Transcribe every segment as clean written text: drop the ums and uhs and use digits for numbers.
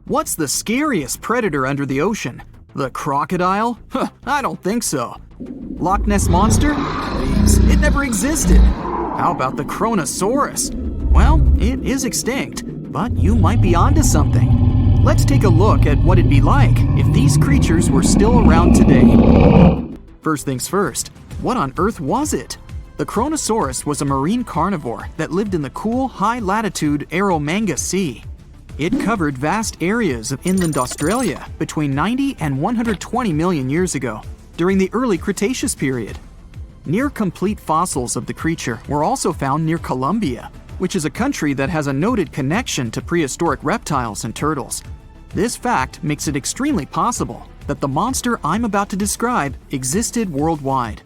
What's the scariest predator under the ocean? The crocodile? Huh, I don't think so. Loch Ness Monster? Please, it never existed. How about the Kronosaurus? Well, it is extinct, but you might be onto something. Let's take a look at what it'd be like if these creatures were still around today. First things first, what on earth was it? The Kronosaurus was a marine carnivore that lived in the cool, high-latitude Eromanga Sea. It covered vast areas of inland Australia between 90 and 120 million years ago, during the early Cretaceous period. Near-complete fossils of the creature were also found near Colombia, which is a country that has a noted connection to prehistoric reptiles and turtles. This fact makes it extremely possible that the monster I'm about to describe existed worldwide.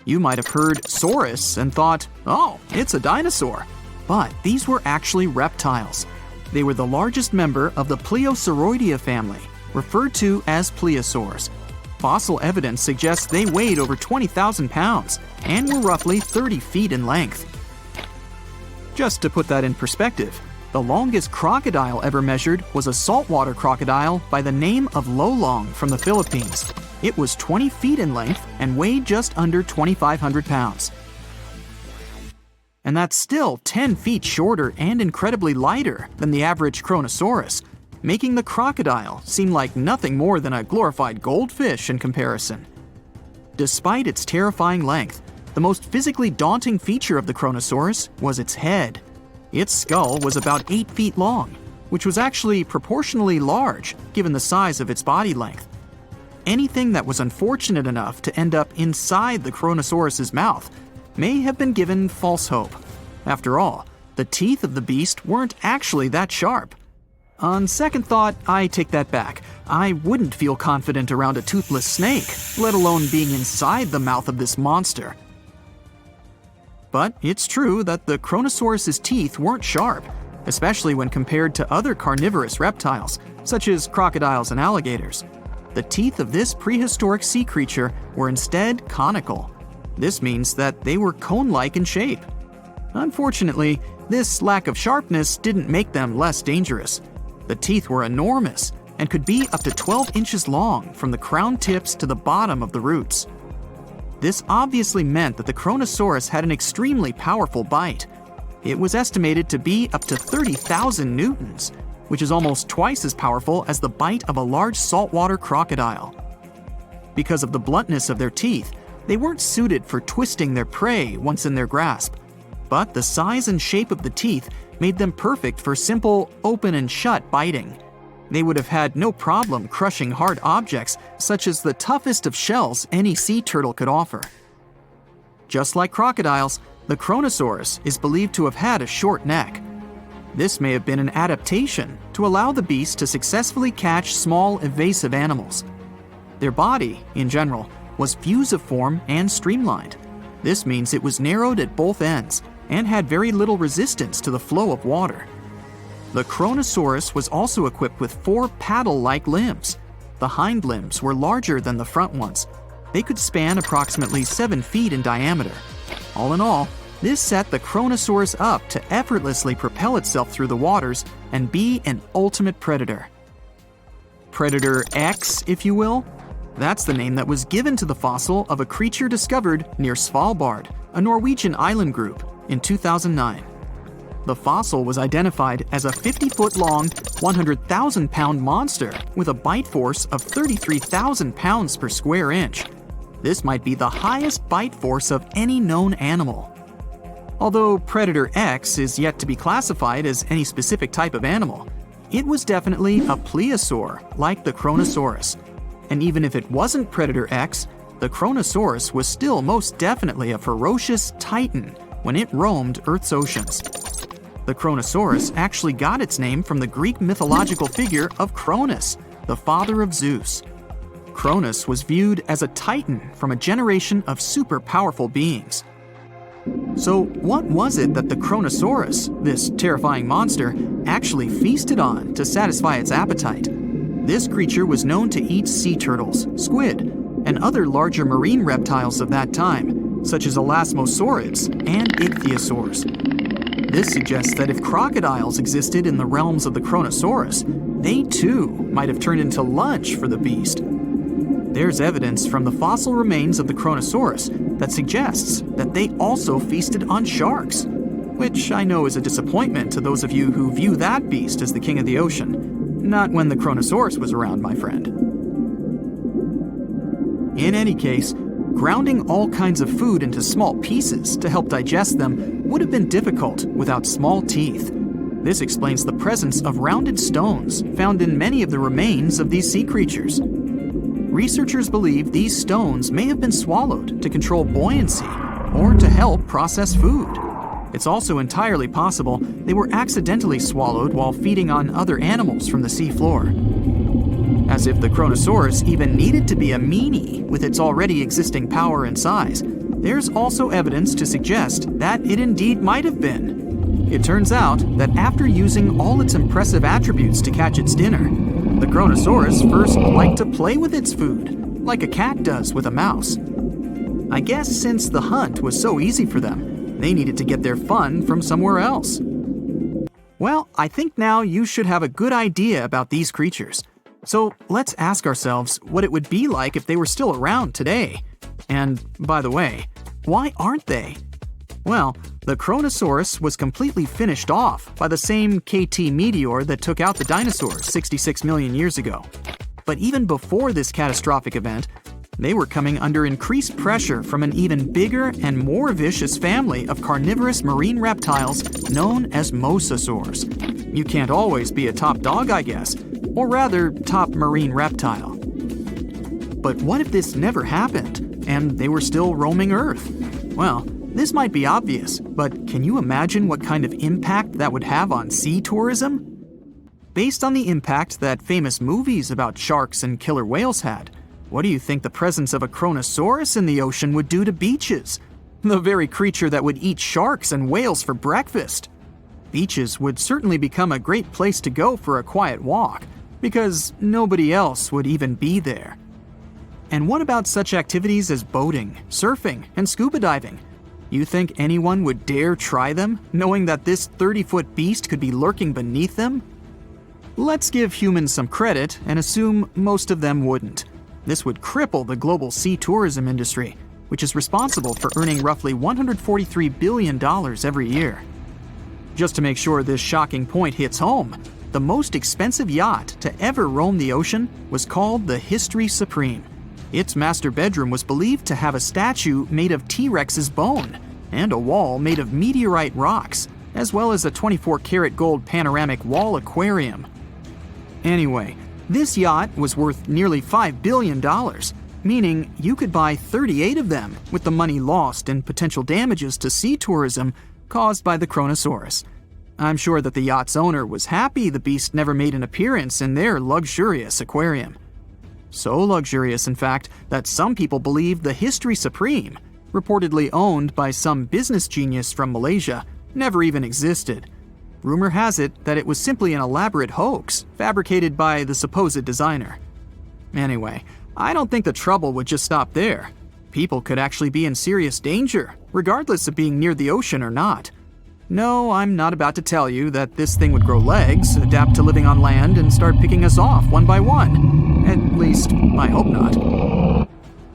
You might have heard saurus and thought, oh, it's a dinosaur. But these were actually reptiles. They were the largest member of the Plesiosauridae family, referred to as plesiosaurs. Fossil evidence suggests they weighed over 20,000 pounds and were roughly 30 feet in length. Just to put that in perspective, the longest crocodile ever measured was a saltwater crocodile by the name of Lolong from the Philippines. It was 20 feet in length and weighed just under 2,500 pounds. And that's still 10 feet shorter and incredibly lighter than the average Kronosaurus, making the crocodile seem like nothing more than a glorified goldfish in comparison. Despite its terrifying length, the most physically daunting feature of the Kronosaurus was its head. Its skull was about 8 feet long, which was actually proportionally large given the size of its body length. Anything that was unfortunate enough to end up inside the Kronosaurus's mouth may have been given false hope. After all, the teeth of the beast weren't actually that sharp. On second thought, I take that back. I wouldn't feel confident around a toothless snake, let alone being inside the mouth of this monster. But it's true that the Kronosaurus's teeth weren't sharp, especially when compared to other carnivorous reptiles, such as crocodiles and alligators. The teeth of this prehistoric sea creature were instead conical. This means that they were cone-like in shape. Unfortunately, this lack of sharpness didn't make them less dangerous. The teeth were enormous and could be up to 12 inches long from the crown tips to the bottom of the roots. This obviously meant that the Kronosaurus had an extremely powerful bite. It was estimated to be up to 30,000 newtons, which is almost twice as powerful as the bite of a large saltwater crocodile. Because of the bluntness of their teeth, they weren't suited for twisting their prey once in their grasp, but the size and shape of the teeth made them perfect for simple open and shut biting. They would have had no problem crushing hard objects such as the toughest of shells any sea turtle could offer. Just like crocodiles, the Kronosaurus is believed to have had a short neck. This may have been an adaptation to allow the beast to successfully catch small evasive animals. Their body, in general, was fusiform and streamlined. This means it was narrowed at both ends and had very little resistance to the flow of water. The Kronosaurus was also equipped with 4 paddle-like limbs. The hind limbs were larger than the front ones. They could span approximately 7 feet in diameter. All in all, this set the Kronosaurus up to effortlessly propel itself through the waters and be an ultimate predator. Predator X, if you will? That's the name that was given to the fossil of a creature discovered near Svalbard, a Norwegian island group, in 2009. The fossil was identified as a 50-foot-long, 100,000-pound monster with a bite force of 33,000 pounds per square inch. This might be the highest bite force of any known animal. Although Predator X is yet to be classified as any specific type of animal, it was definitely a plesiosaur like the Kronosaurus. And even if it wasn't Predator X, the Kronosaurus was still most definitely a ferocious titan when it roamed Earth's oceans. The Kronosaurus actually got its name from the Greek mythological figure of Cronus, the father of Zeus. Cronus was viewed as a titan from a generation of super powerful beings. So what was it that the Kronosaurus, this terrifying monster, actually feasted on to satisfy its appetite? This creature was known to eat sea turtles, squid, and other larger marine reptiles of that time, such as elasmosaurids and ichthyosaurs. This suggests that if crocodiles existed in the realms of the Kronosaurus, they too might have turned into lunch for the beast. There's evidence from the fossil remains of the Kronosaurus that suggests that they also feasted on sharks, which I know is a disappointment to those of you who view that beast as the king of the ocean. Not when the Kronosaurus was around, my friend. In any case, grounding all kinds of food into small pieces to help digest them would have been difficult without small teeth. This explains the presence of rounded stones found in many of the remains of these sea creatures. Researchers believe these stones may have been swallowed to control buoyancy or to help process food. It's also entirely possible they were accidentally swallowed while feeding on other animals from the seafloor. As if the Kronosaurus even needed to be a meanie with its already existing power and size, there's also evidence to suggest that it indeed might have been. It turns out that after using all its impressive attributes to catch its dinner, the Kronosaurus first liked to play with its food, like a cat does with a mouse. I guess since the hunt was so easy for them, they needed to get their fun from somewhere else. Well, I think now you should have a good idea about these creatures. So let's ask ourselves what it would be like if they were still around today. And by the way, why aren't they? Well, the Kronosaurus was completely finished off by the same KT meteor that took out the dinosaurs 66 million years ago. But even before this catastrophic event, they were coming under increased pressure from an even bigger and more vicious family of carnivorous marine reptiles known as mosasaurs. You can't always be a top dog, I guess, or rather, top marine reptile. But what if this never happened, and they were still roaming Earth? Well, this might be obvious, but can you imagine what kind of impact that would have on sea tourism? Based on the impact that famous movies about sharks and killer whales had, what do you think the presence of a Kronosaurus in the ocean would do to beaches? The very creature that would eat sharks and whales for breakfast. Beaches would certainly become a great place to go for a quiet walk, because nobody else would even be there. And what about such activities as boating, surfing, and scuba diving? You think anyone would dare try them, knowing that this 30-foot beast could be lurking beneath them? Let's give humans some credit and assume most of them wouldn't. This would cripple the global sea tourism industry, which is responsible for earning roughly $143 billion every year. Just to make sure this shocking point hits home, the most expensive yacht to ever roam the ocean was called the History Supreme. Its master bedroom was believed to have a statue made of T-Rex's bone and a wall made of meteorite rocks, as well as a 24-karat gold panoramic wall aquarium. Anyway, this yacht was worth nearly $5 billion, meaning you could buy 38 of them with the money lost in potential damages to sea tourism caused by the Kronosaurus. I'm sure that the yacht's owner was happy the beast never made an appearance in their luxurious aquarium. So luxurious, in fact, that some people believe the History Supreme, reportedly owned by some business genius from Malaysia, never even existed. Rumor has it that it was simply an elaborate hoax fabricated by the supposed designer. Anyway, I don't think the trouble would just stop there. People could actually be in serious danger, regardless of being near the ocean or not. No, I'm not about to tell you that this thing would grow legs, adapt to living on land, and start picking us off one by one. At least, I hope not.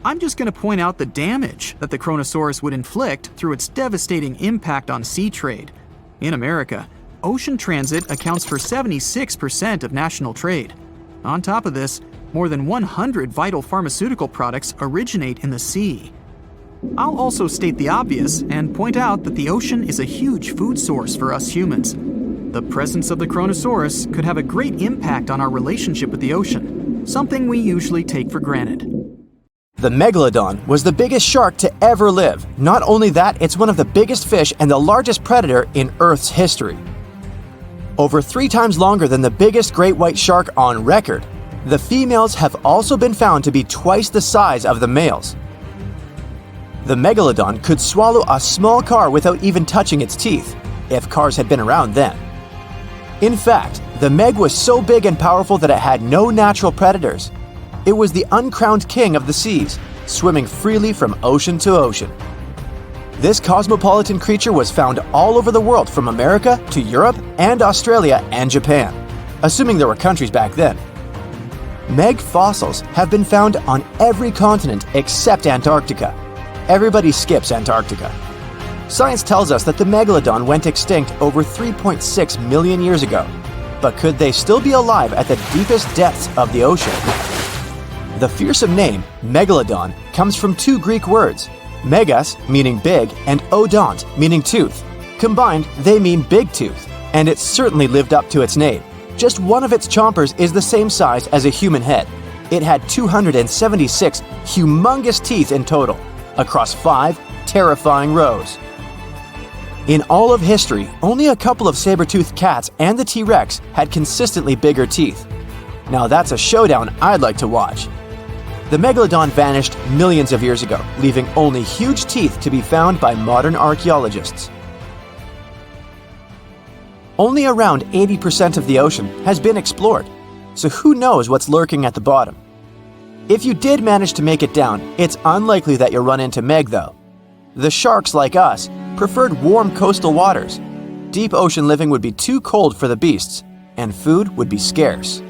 I'm just going to point out the damage that the Kronosaurus would inflict through its devastating impact on sea trade. In America, ocean transit accounts for 76% of national trade. On top of this, more than 100 vital pharmaceutical products originate in the sea. I'll also state the obvious and point out that the ocean is a huge food source for us humans. The presence of the Kronosaurus could have a great impact on our relationship with the ocean, something we usually take for granted. The megalodon was the biggest shark to ever live. Not only that, it's one of the biggest fish and the largest predator in Earth's history. Over 3 times longer than the biggest great white shark on record, the females have also been found to be twice the size of the males. The megalodon could swallow a small car without even touching its teeth, if cars had been around then. In fact, the Meg was so big and powerful that it had no natural predators. It was the uncrowned king of the seas, swimming freely from ocean to ocean. This cosmopolitan creature was found all over the world from America to Europe and Australia and Japan, assuming there were countries back then. Meg fossils have been found on every continent except Antarctica. Everybody skips Antarctica. Science tells us that the megalodon went extinct over 3.6 million years ago. But could they still be alive at the deepest depths of the ocean? The fearsome name, megalodon, comes from two Greek words, megas, meaning big, and odont, meaning tooth. Combined, they mean big tooth, and it certainly lived up to its name. Just one of its chompers is the same size as a human head. It had 276 humongous teeth in total, across 5 terrifying rows. In all of history, only a couple of saber-toothed cats and the T-Rex had consistently bigger teeth. Now that's a showdown I'd like to watch. The megalodon vanished millions of years ago, leaving only huge teeth to be found by modern archaeologists. Only around 80% of the ocean has been explored, so who knows what's lurking at the bottom? If you did manage to make it down, it's unlikely that you'll run into Meg though. The sharks, like us, preferred warm coastal waters. Deep ocean living would be too cold for the beasts, and food would be scarce.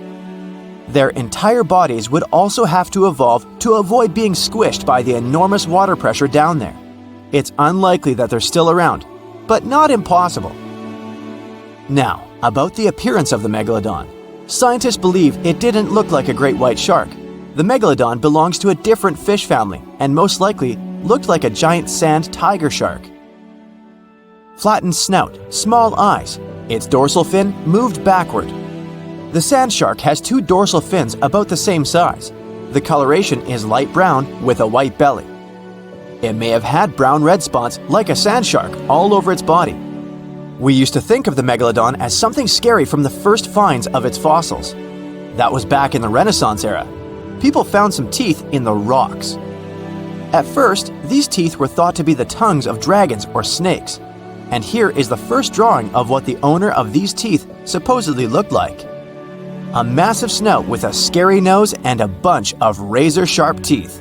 Their entire bodies would also have to evolve to avoid being squished by the enormous water pressure down there. It's unlikely that they're still around, but not impossible. Now, about the appearance of the megalodon. Scientists believe it didn't look like a great white shark. The megalodon belongs to a different fish family and most likely looked like a giant sand tiger shark. Flattened snout, small eyes. Its dorsal fin moved backward. The sand shark has 2 dorsal fins about the same size. The coloration is light brown with a white belly. It may have had brown-red spots like a sand shark all over its body. We used to think of the megalodon as something scary from the first finds of its fossils. That was back in the Renaissance era. People found some teeth in the rocks. At first, these teeth were thought to be the tongues of dragons or snakes. And here is the first drawing of what the owner of these teeth supposedly looked like. A massive snout with a scary nose and a bunch of razor-sharp teeth.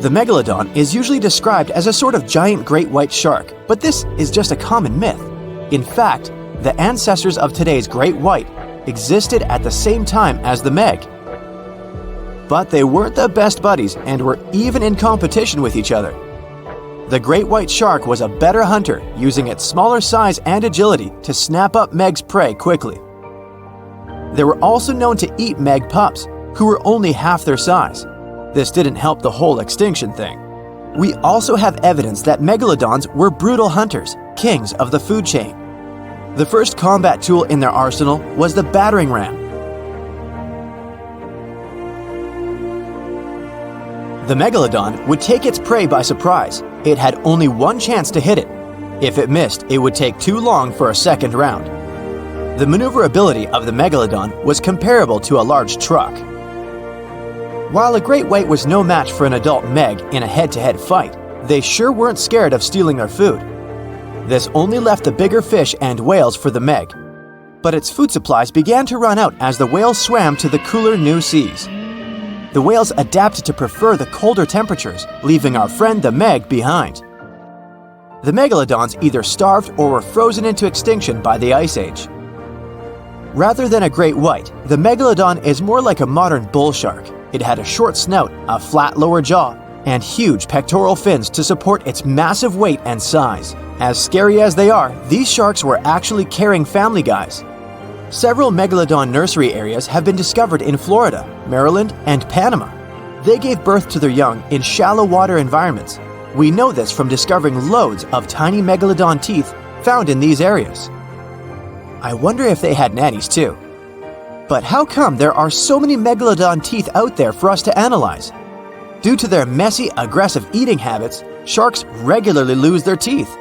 The megalodon is usually described as a sort of giant great white shark, but this is just a common myth. In fact, the ancestors of today's great white existed at the same time as the Meg. But they weren't the best buddies and were even in competition with each other. The great white shark was a better hunter, using its smaller size and agility to snap up Meg's prey quickly. They were also known to eat Meg pups, who were only half their size. This didn't help the whole extinction thing. We also have evidence that megalodons were brutal hunters, kings of the food chain. The first combat tool in their arsenal was the battering ram. The megalodon would take its prey by surprise. It had only one chance to hit it. If it missed, it would take too long for a second round. The maneuverability of the megalodon was comparable to a large truck. While a great white was no match for an adult Meg in a head-to-head fight, they sure weren't scared of stealing their food. This only left the bigger fish and whales for the Meg. But its food supplies began to run out as the whales swam to the cooler new seas. The whales adapted to prefer the colder temperatures, leaving our friend the Meg behind. The megalodons either starved or were frozen into extinction by the Ice Age. Rather than a great white, the megalodon is more like a modern bull shark. It had a short snout, a flat lower jaw, and huge pectoral fins to support its massive weight and size. As scary as they are, these sharks were actually caring family guys. Several megalodon nursery areas have been discovered in Florida, Maryland, and Panama. They gave birth to their young in shallow water environments. We know this from discovering loads of tiny megalodon teeth found in these areas. I wonder if they had nannies too. But how come there are so many megalodon teeth out there for us to analyze? Due to their messy, aggressive eating habits, sharks regularly lose their teeth.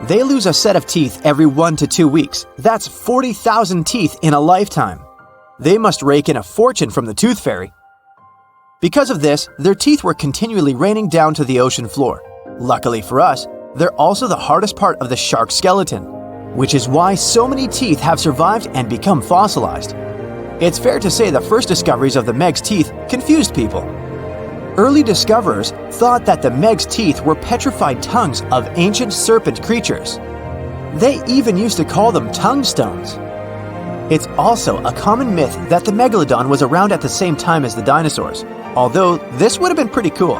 They lose a set of teeth every 1 to 2 weeks. That's 40,000 teeth in a lifetime. They must rake in a fortune from the tooth fairy. Because of this, their teeth were continually raining down to the ocean floor. Luckily for us, they're also the hardest part of the shark skeleton, which is why so many teeth have survived and become fossilized. It's fair to say the first discoveries of the Meg's teeth confused people. Early discoverers thought that the Meg's teeth were petrified tongues of ancient serpent creatures. They even used to call them tongue stones. It's also a common myth that the megalodon was around at the same time as the dinosaurs, although this would have been pretty cool.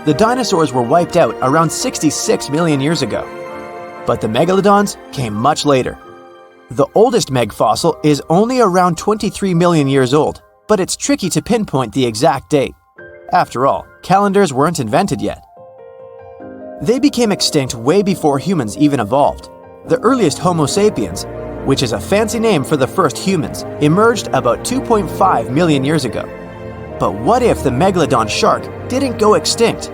The dinosaurs were wiped out around 66 million years ago, but the megalodons came much later. The oldest Meg fossil is only around 23 million years old, but it's tricky to pinpoint the exact date. After all, calendars weren't invented yet. They became extinct way before humans even evolved. The earliest Homo sapiens, which is a fancy name for the first humans, emerged about 2.5 million years ago. But what if the megalodon shark didn't go extinct?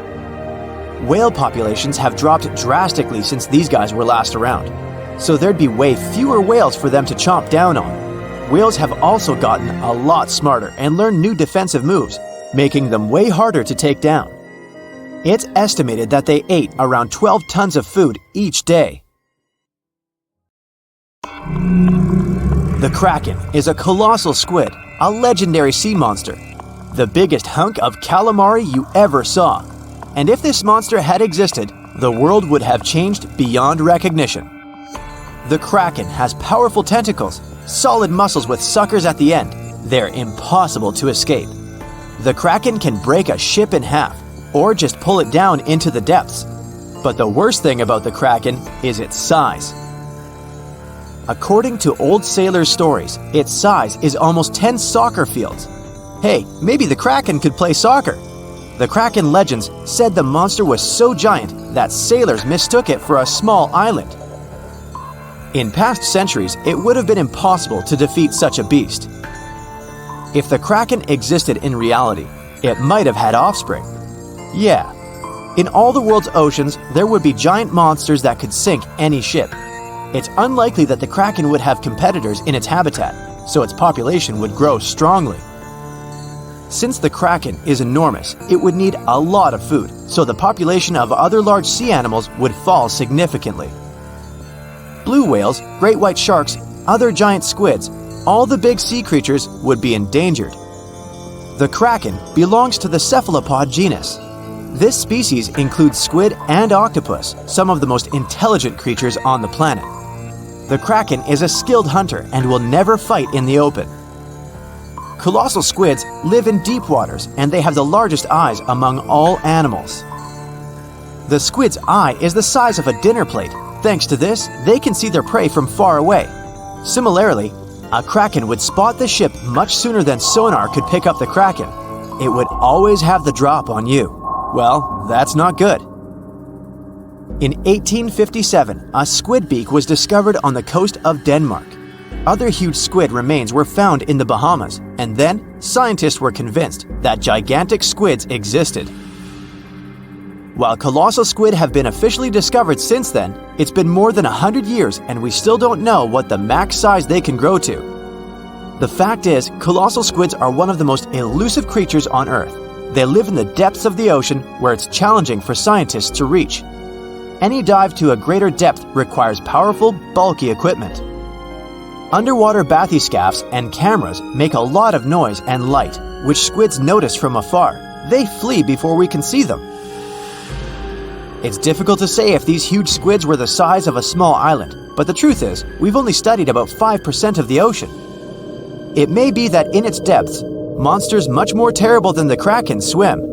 Whale populations have dropped drastically since these guys were last around, so there'd be way fewer whales for them to chomp down on. Whales have also gotten a lot smarter and learned new defensive moves, making them way harder to take down. It's estimated that they ate around 12 tons of food each day. The Kraken is a colossal squid, a legendary sea monster, the biggest hunk of calamari you ever saw. And if this monster had existed, the world would have changed beyond recognition. The Kraken has powerful tentacles, solid muscles with suckers at the end. They're impossible to escape. The Kraken can break a ship in half, or just pull it down into the depths. But the worst thing about the Kraken is its size. According to old sailors' stories, its size is almost 10 soccer fields. Hey, maybe the Kraken could play soccer. The Kraken legends said the monster was so giant that sailors mistook it for a small island. In past centuries, it would have been impossible to defeat such a beast. If the Kraken existed in reality, it might have had offspring. Yeah. In all the world's oceans, there would be giant monsters that could sink any ship. It's unlikely that the Kraken would have competitors in its habitat, so its population would grow strongly. Since the Kraken is enormous, it would need a lot of food, so the population of other large sea animals would fall significantly. Blue whales, great white sharks, other giant squids, all the big sea creatures would be endangered. The Kraken belongs to the cephalopod genus. This species includes squid and octopus, some of the most intelligent creatures on the planet. The Kraken is a skilled hunter and will never fight in the open. Colossal squids live in deep waters and they have the largest eyes among all animals. The squid's eye is the size of a dinner plate. Thanks to this, they can see their prey from far away. Similarly, a Kraken would spot the ship much sooner than sonar could pick up the Kraken. It would always have the drop on you. Well, that's not good. In 1857, a squid beak was discovered on the coast of Denmark. Other huge squid remains were found in the Bahamas, and then scientists were convinced that gigantic squids existed. While colossal squid have been officially discovered since then, it's been more than 100 years and we still don't know what the max size they can grow to. The fact is, colossal squids are one of the most elusive creatures on Earth. They live in the depths of the ocean where it's challenging for scientists to reach. Any dive to a greater depth requires powerful, bulky equipment. Underwater bathyscaphs and cameras make a lot of noise and light, which squids notice from afar. They flee before we can see them. It's difficult to say if these huge squids were the size of a small island, but the truth is, we've only studied about 5% of the ocean. It may be that in its depths, monsters much more terrible than the Kraken swim.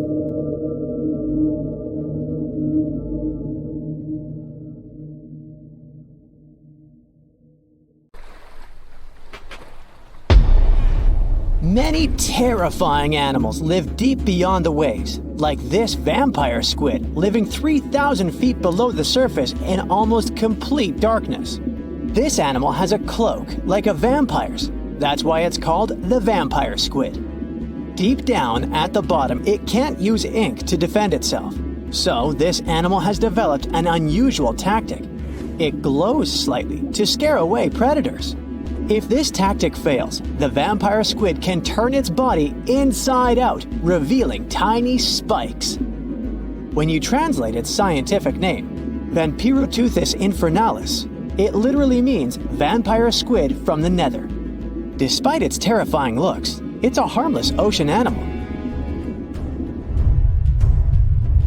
Many terrifying animals live deep beyond the waves, like this vampire squid living 3,000 feet below the surface in almost complete darkness. This animal has a cloak, like a vampire's. That's why it's called the vampire squid. Deep down at the bottom, it can't use ink to defend itself. So this animal has developed an unusual tactic. It glows slightly to scare away predators. If this tactic fails, the vampire squid can turn its body inside out, revealing tiny spikes. When you translate its scientific name, Vampiroteuthis infernalis, it literally means vampire squid from the nether. Despite its terrifying looks, it's a harmless ocean animal.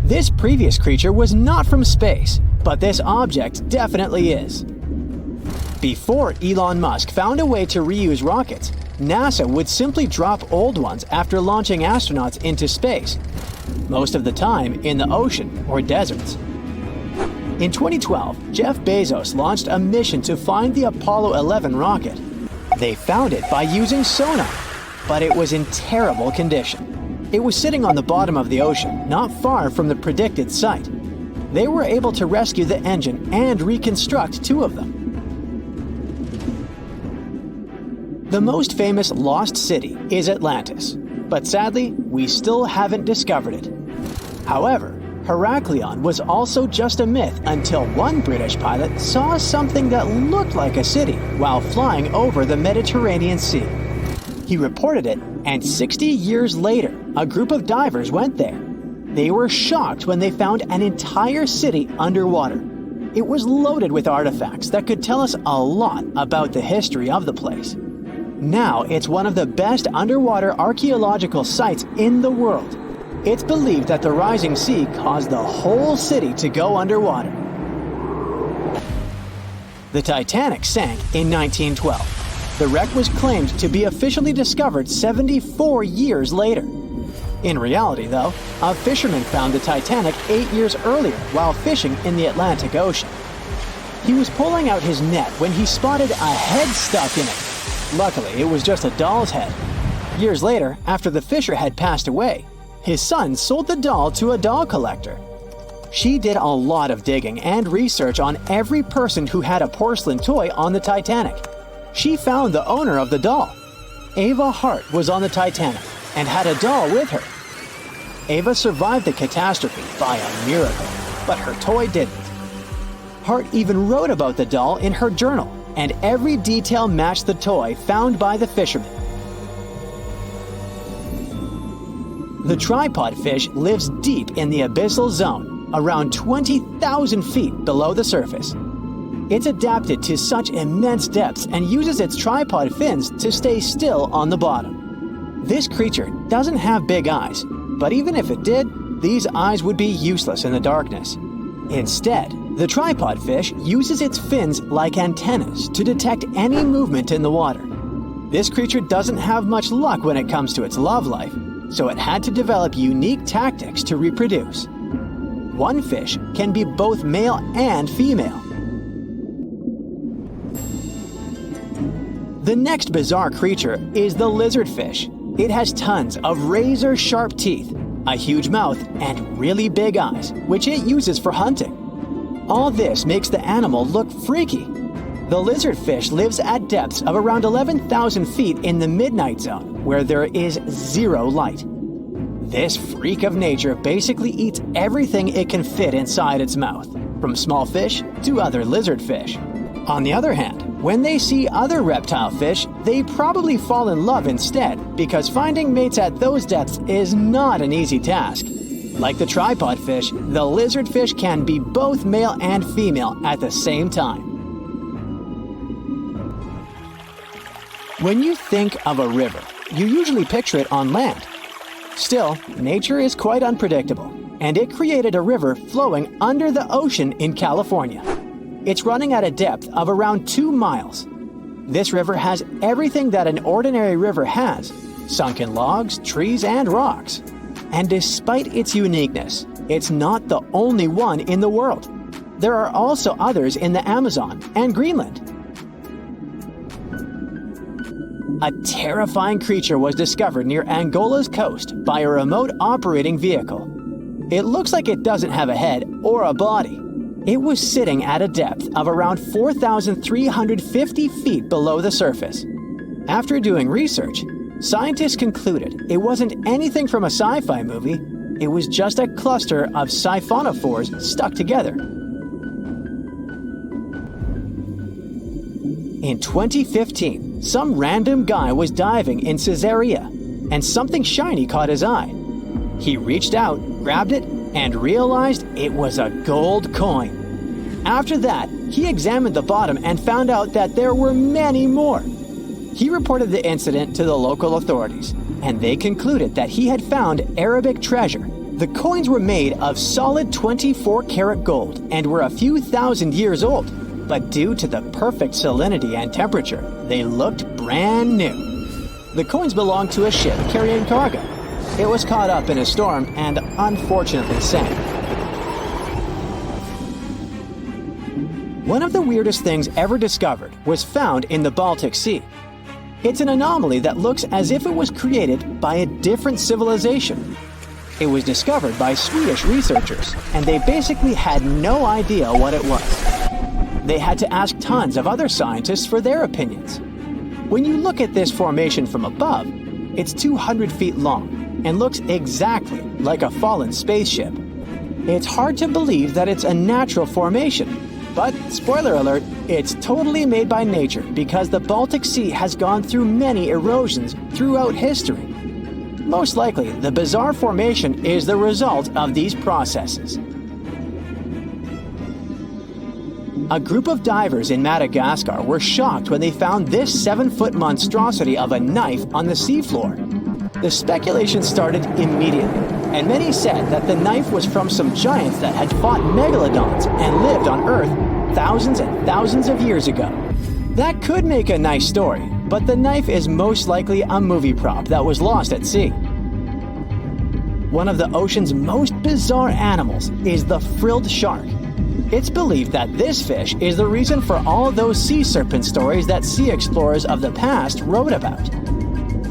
This previous creature was not from space, but this object definitely is. Before Elon Musk found a way to reuse rockets, NASA would simply drop old ones after launching astronauts into space, most of the time in the ocean or deserts. In 2012, Jeff Bezos launched a mission to find the Apollo 11 rocket. They found it by using sonar, but it was in terrible condition. It was sitting on the bottom of the ocean, not far from the predicted site. They were able to rescue the engine and reconstruct 2 of them. The most famous lost city is Atlantis, but sadly, we still haven't discovered it. However, Heraklion was also just a myth until one British pilot saw something that looked like a city while flying over the Mediterranean Sea. He reported it, and 60 years later, a group of divers went there. They were shocked when they found an entire city underwater. It was loaded with artifacts that could tell us a lot about the history of the place. Now it's one of the best underwater archaeological sites in the world. It's believed that the rising sea caused the whole city to go underwater. The Titanic sank in 1912. The wreck was claimed to be officially discovered 74 years later. In reality, though, a fisherman found the Titanic 8 years earlier while fishing in the Atlantic Ocean. He was pulling out his net when he spotted a head stuck in it. Luckily, it was just a doll's head. Years later, after the fisher had passed away, his son sold the doll to a doll collector. She did a lot of digging and research on every person who had a porcelain toy on the Titanic. She found the owner of the doll. Ava Hart was on the Titanic and had a doll with her. Ava survived the catastrophe by a miracle, but her toy didn't. Hart even wrote about the doll in her journal, and every detail matched the toy found by the fisherman. The tripod fish lives deep in the abyssal zone, around 20,000 feet below the surface. It's adapted to such immense depths and uses its tripod fins to stay still on the bottom. This creature doesn't have big eyes, but even if it did, these eyes would be useless in the darkness. Instead, the tripod fish uses its fins like antennas to detect any movement in the water. This creature doesn't have much luck when it comes to its love life, so it had to develop unique tactics to reproduce. One fish can be both male and female. The next bizarre creature is the lizardfish. It has tons of razor-sharp teeth, a huge mouth, and really big eyes, which it uses for hunting. All this makes the animal look freaky. The lizardfish lives at depths of around 11,000 feet in the midnight zone, where there is zero light. This freak of nature basically eats everything it can fit inside its mouth, from small fish to other lizardfish. On the other hand, when they see other reptile fish, they probably fall in love instead, because finding mates at those depths is not an easy task. Like the tripod fish, the lizardfish can be both male and female at the same time. When you think of a river, you usually picture it on land. Still, nature is quite unpredictable, and it created a river flowing under the ocean in California. It's running at a depth of around 2 miles. This river has everything that an ordinary river has: sunken logs, trees, and rocks. And despite its uniqueness, it's not the only one in the world. There are also others in the Amazon and Greenland. A terrifying creature was discovered near Angola's coast by a remote operating vehicle. It looks like it doesn't have a head or a body. It was sitting at a depth of around 4,350 feet below the surface. After doing research, scientists concluded it wasn't anything from a sci-fi movie. It was just a cluster of siphonophores stuck together. In 2015, some random guy was diving in Caesarea, and something shiny caught his eye. He reached out, grabbed it, and realized it was a gold coin. After that, he examined the bottom and found out that there were many more. He reported the incident to the local authorities, and they concluded that he had found Arabic treasure, The coins were made of solid 24-karat gold and were a few thousand years old, but due to the perfect salinity and temperature, they looked brand new. The coins belonged to a ship carrying cargo. It was caught up in a storm and unfortunately sank. One of the weirdest things ever discovered was found in the Baltic Sea. It's an anomaly that looks as if it was created by a different civilization. It was discovered by Swedish researchers, and they basically had no idea what it was. They had to ask tons of other scientists for their opinions. When you look at this formation from above, it's 200 feet long and looks exactly like a fallen spaceship. It's hard to believe that it's a natural formation, but spoiler alert, it's totally made by nature because the Baltic Sea has gone through many erosions throughout history. Most likely, the bizarre formation is the result of these processes. A group of divers in Madagascar were shocked when they found this 7-foot monstrosity of a knife on the seafloor. The speculation started immediately, and many said that the knife was from some giants that had fought megalodons and lived on Earth thousands and thousands of years ago. That could make a nice story, but the knife is most likely a movie prop that was lost at sea. One of the ocean's most bizarre animals is the frilled shark. It's believed that this fish is the reason for all those sea serpent stories that sea explorers of the past wrote about.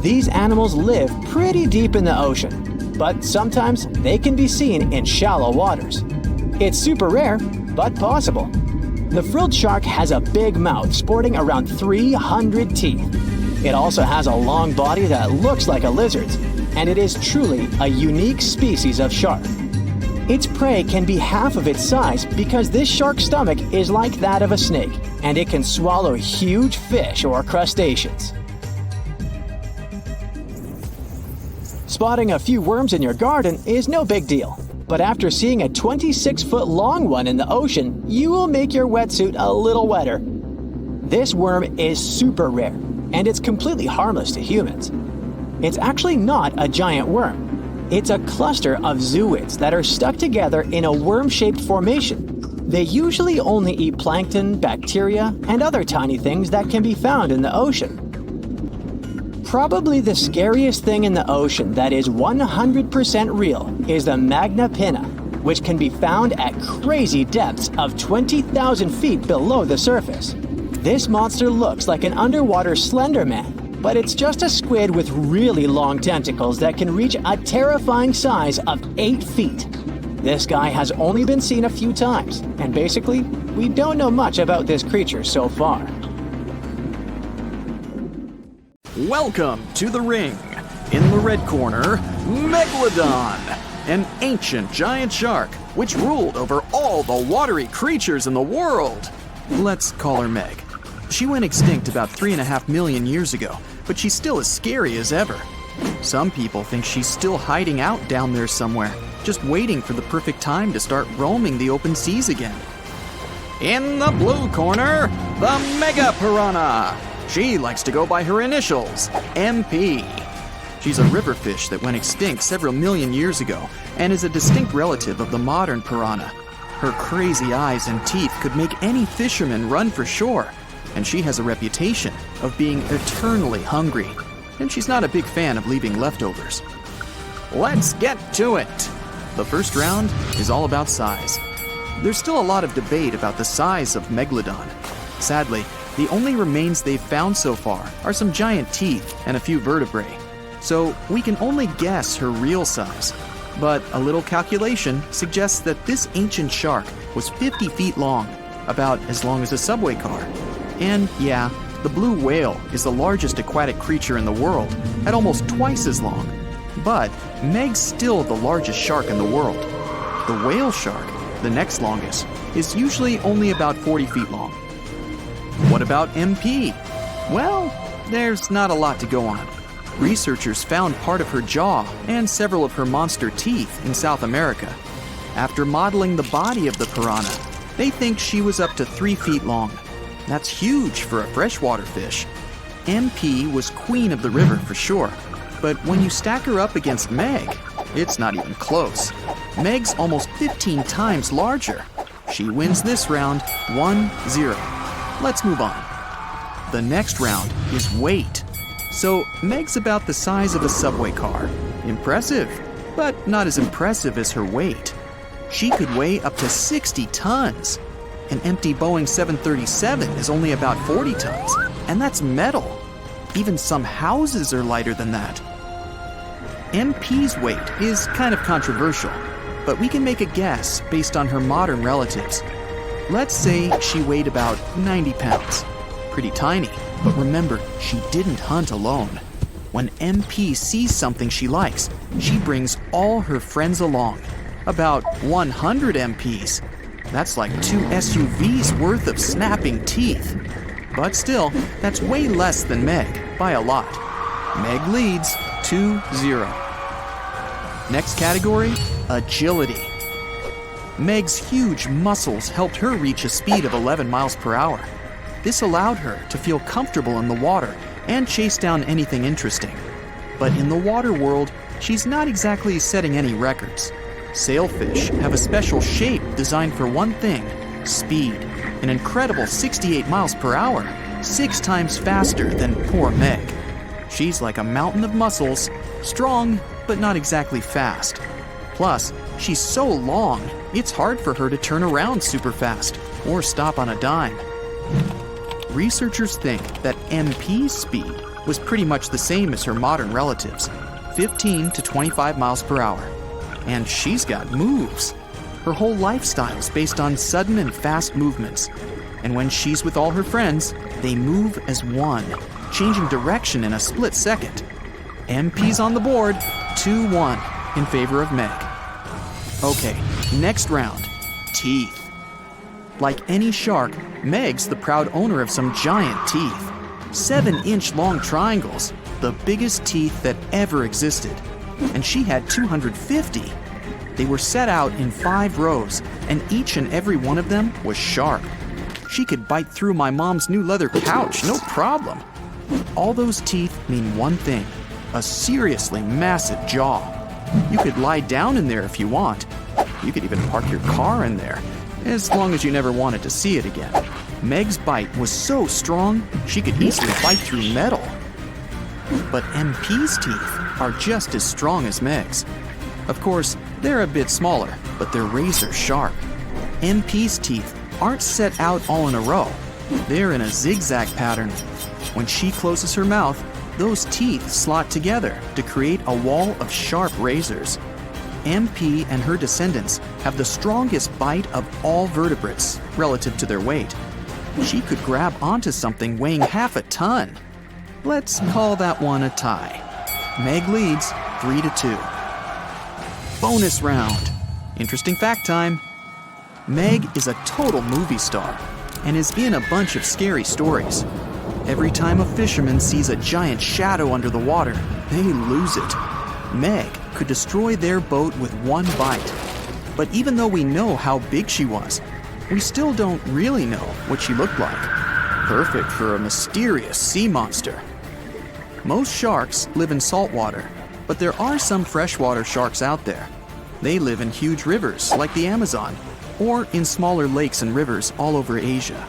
These animals live pretty deep in the ocean, but sometimes they can be seen in shallow waters. It's super rare, but possible. The frilled shark has a big mouth sporting around 300 teeth. It also has a long body that looks like a lizard's, and it is truly a unique species of shark. Its prey can be half of its size because this shark's stomach is like that of a snake, and it can swallow huge fish or crustaceans. Spotting a few worms in your garden is no big deal. But after seeing a 26-foot long one in the ocean, you will make your wetsuit a little wetter. This worm is super rare, and it's completely harmless to humans. It's actually not a giant worm. It's a cluster of zooids that are stuck together in a worm-shaped formation. They usually only eat plankton, bacteria, and other tiny things that can be found in the ocean. Probably the scariest thing in the ocean that is 100% real is the Magna Pinna, which can be found at crazy depths of 20,000 feet below the surface. This monster looks like an underwater Slender Man, but it's just a squid with really long tentacles that can reach a terrifying size of 8 feet. This guy has only been seen a few times, and basically, we don't know much about this creature so far. Welcome to the ring. In the red corner, Megalodon, an ancient giant shark which ruled over all the watery creatures in the world. Let's call her Meg. She went extinct about 3.5 million years ago, but she's still as scary as ever. Some people think she's still hiding out down there somewhere, just waiting for the perfect time to start roaming the open seas again. In the blue corner, the Mega Piranha. She likes to go by her initials, MP. She's a river fish that went extinct several million years ago and is a distinct relative of the modern piranha. Her crazy eyes and teeth could make any fisherman run for shore, and she has a reputation of being eternally hungry, and she's not a big fan of leaving leftovers. Let's get to it. The first round is all about size. There's still a lot of debate about the size of Megalodon. Sadly, the only remains they've found so far are some giant teeth and a few vertebrae, so we can only guess her real size. But a little calculation suggests that this ancient shark was 50 feet long, about as long as a subway car. And yeah, the blue whale is the largest aquatic creature in the world, at almost twice as long. But Meg's still the largest shark in the world. The whale shark, the next longest, is usually only about 40 feet long. What about MP? Well, there's not a lot to go on. Researchers found part of her jaw and several of her monster teeth in South America. After modeling the body of the piranha, they think she was up to 3 feet long. That's huge for a freshwater fish. MP was queen of the river for sure, but when you stack her up against Meg, It's not even close. Meg's almost 15 times larger. She wins this round 1-0. Let's move on. The next round is weight. So Meg's about the size of a subway car. Impressive, but not as impressive as her weight. She could weigh up to 60 tons. An empty Boeing 737 is only about 40 tons, and that's metal. Even some houses are lighter than that. MP's weight is kind of controversial, but we can make a guess based on her modern relatives. Let's say she weighed about 90 pounds. Pretty tiny, but remember, she didn't hunt alone. When MP sees something she likes, she brings all her friends along. About 100 MPs. That's like 2 SUVs worth of snapping teeth. But still, that's way less than Meg, by a lot. Meg leads 2-0. Next category, agility. Meg's huge muscles helped her reach a speed of 11 miles per hour. This allowed her to feel comfortable in the water and chase down anything interesting. But in the water world, she's not exactly setting any records. Sailfish have a special shape designed for one thing, speed. An incredible 68 miles per hour, 6 times faster than poor Meg. She's like a mountain of muscles, strong, but not exactly fast. Plus, she's so long, it's hard for her to turn around super fast or stop on a dime. Researchers think that MP's speed was pretty much the same as her modern relatives, 15 to 25 miles per hour. And she's got moves. Her whole lifestyle's based on sudden and fast movements. And when she's with all her friends, they move as one, changing direction in a split second. MP's on the board, 2-1 in favor of Meg. Okay, next round, teeth. Like any shark, Meg's the proud owner of some giant teeth. 7-inch long triangles, the biggest teeth that ever existed. And she had 250. They were set out in 5 rows, and each and every one of them was sharp. She could bite through my mom's new leather couch, no problem. All those teeth mean one thing, a seriously massive jaw. You could lie down in there if you want. You could even park your car in there, as long as you never wanted to see it again. Meg's bite was so strong, she could easily bite through metal. But MP's teeth are just as strong as Meg's. Of course, they're a bit smaller, but they're razor sharp. MP's teeth aren't set out all in a row. They're in a zigzag pattern. When she closes her mouth, those teeth slot together to create a wall of sharp razors. MP and her descendants have the strongest bite of all vertebrates relative to their weight. She could grab onto something weighing half a ton. Let's call that one a tie. Meg leads 3-2. Bonus round. Interesting fact time. Meg is a total movie star and is in a bunch of scary stories. Every time a fisherman sees a giant shadow under the water, they lose it. Meg could destroy their boat with one bite. But even though we know how big she was, we still don't really know what she looked like. Perfect for a mysterious sea monster. Most sharks live in saltwater, but there are some freshwater sharks out there. They live in huge rivers like the Amazon, or in smaller lakes and rivers all over Asia.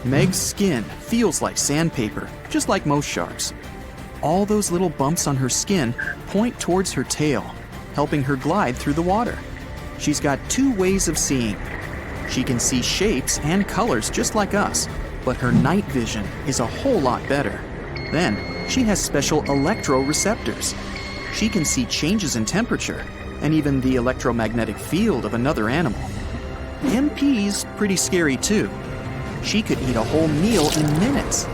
Meg's skin feels like sandpaper, just like most sharks. All those little bumps on her skin point towards her tail, helping her glide through the water. She's got 2 ways of seeing. She can see shapes and colors just like us, but her night vision is a whole lot better. Then, she has special electroreceptors. She can see changes in temperature and even the electromagnetic field of another animal. MP's pretty scary too. She could eat a whole meal in minutes.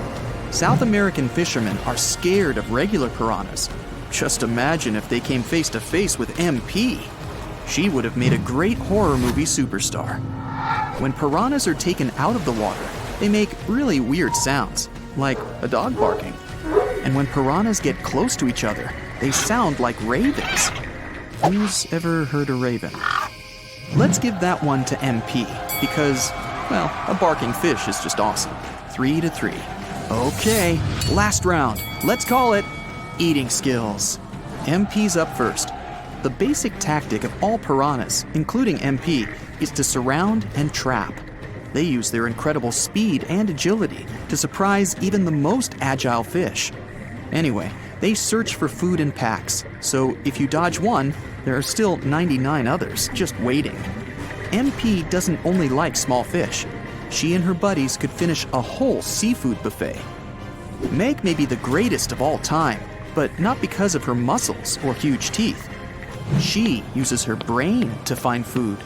South American fishermen are scared of regular piranhas. Just imagine if they came face to face with MP. She would have made a great horror movie superstar. When piranhas are taken out of the water, they make really weird sounds, like a dog barking. And when piranhas get close to each other, they sound like ravens. Who's ever heard a raven? Let's give that one to MP, because, well, a barking fish is just awesome. 3-3. Okay, last round. Let's call it eating skills. MP's up first. The basic tactic of all piranhas, including MP, is to surround and trap. They use their incredible speed and agility to surprise even the most agile fish. Anyway, they search for food in packs, so if you dodge one, there are still 99 others just waiting. MP doesn't only like small fish. She and her buddies could finish a whole seafood buffet. Meg may be the greatest of all time, but not because of her muscles or huge teeth. She uses her brain to find food.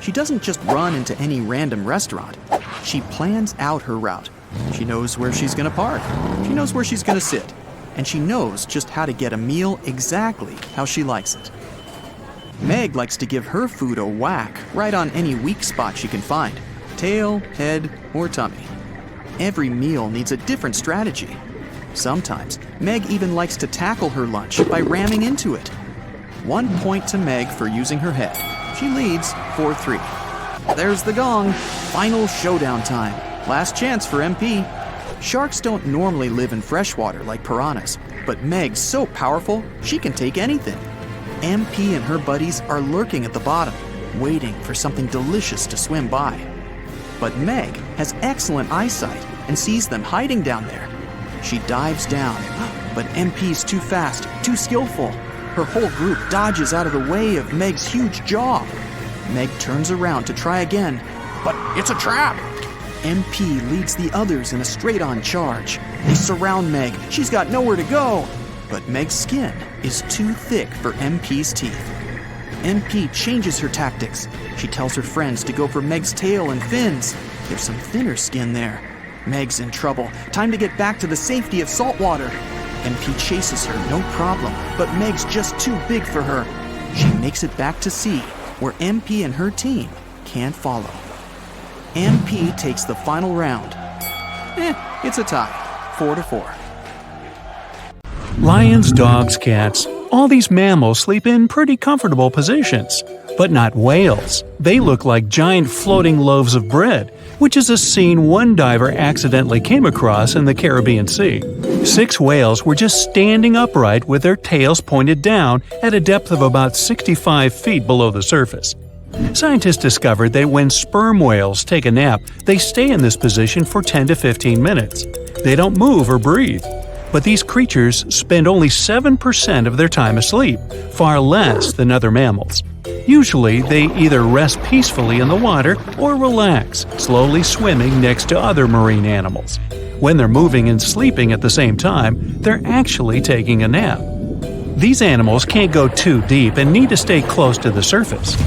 She doesn't just run into any random restaurant. She plans out her route. She knows where she's going to park. She knows where she's going to sit. And she knows just how to get a meal exactly how she likes it. Meg likes to give her food a whack right on any weak spot she can find. Tail, head, or tummy. Every meal needs a different strategy. Sometimes, Meg even likes to tackle her lunch by ramming into it. 1 point to Meg for using her head. She leads 4-3. There's the gong. Final showdown time. Last chance for MP. Sharks don't normally live in freshwater like piranhas, but Meg's so powerful, she can take anything. MP and her buddies are lurking at the bottom, waiting for something delicious to swim by. But Meg has excellent eyesight and sees them hiding down there. She dives down, but MP's too fast, too skillful. Her whole group dodges out of the way of Meg's huge jaw. Meg turns around to try again, but it's a trap. MP leads the others in a straight-on charge. They surround Meg. She's got nowhere to go. But Meg's skin is too thick for MP's teeth. MP changes her tactics. She tells her friends to go for Meg's tail and fins. There's some thinner skin there. Meg's in trouble. Time to get back to the safety of saltwater. MP chases her, no problem, but Meg's just too big for her. She makes it back to sea, where MP and her team can't follow. MP takes the final round. It's a tie, 4-4. Lions, dogs, cats, all these mammals sleep in pretty comfortable positions. But not whales. They look like giant floating loaves of bread, which is a scene one diver accidentally came across in the Caribbean Sea. 6 whales were just standing upright with their tails pointed down at a depth of about 65 feet below the surface. Scientists discovered that when sperm whales take a nap, they stay in this position for 10 to 15 minutes. They don't move or breathe. But these creatures spend only 7% of their time asleep, far less than other mammals. Usually, they either rest peacefully in the water or relax, slowly swimming next to other marine animals. When they're moving and sleeping at the same time, they're actually taking a nap. These animals can't go too deep and need to stay close to the surface.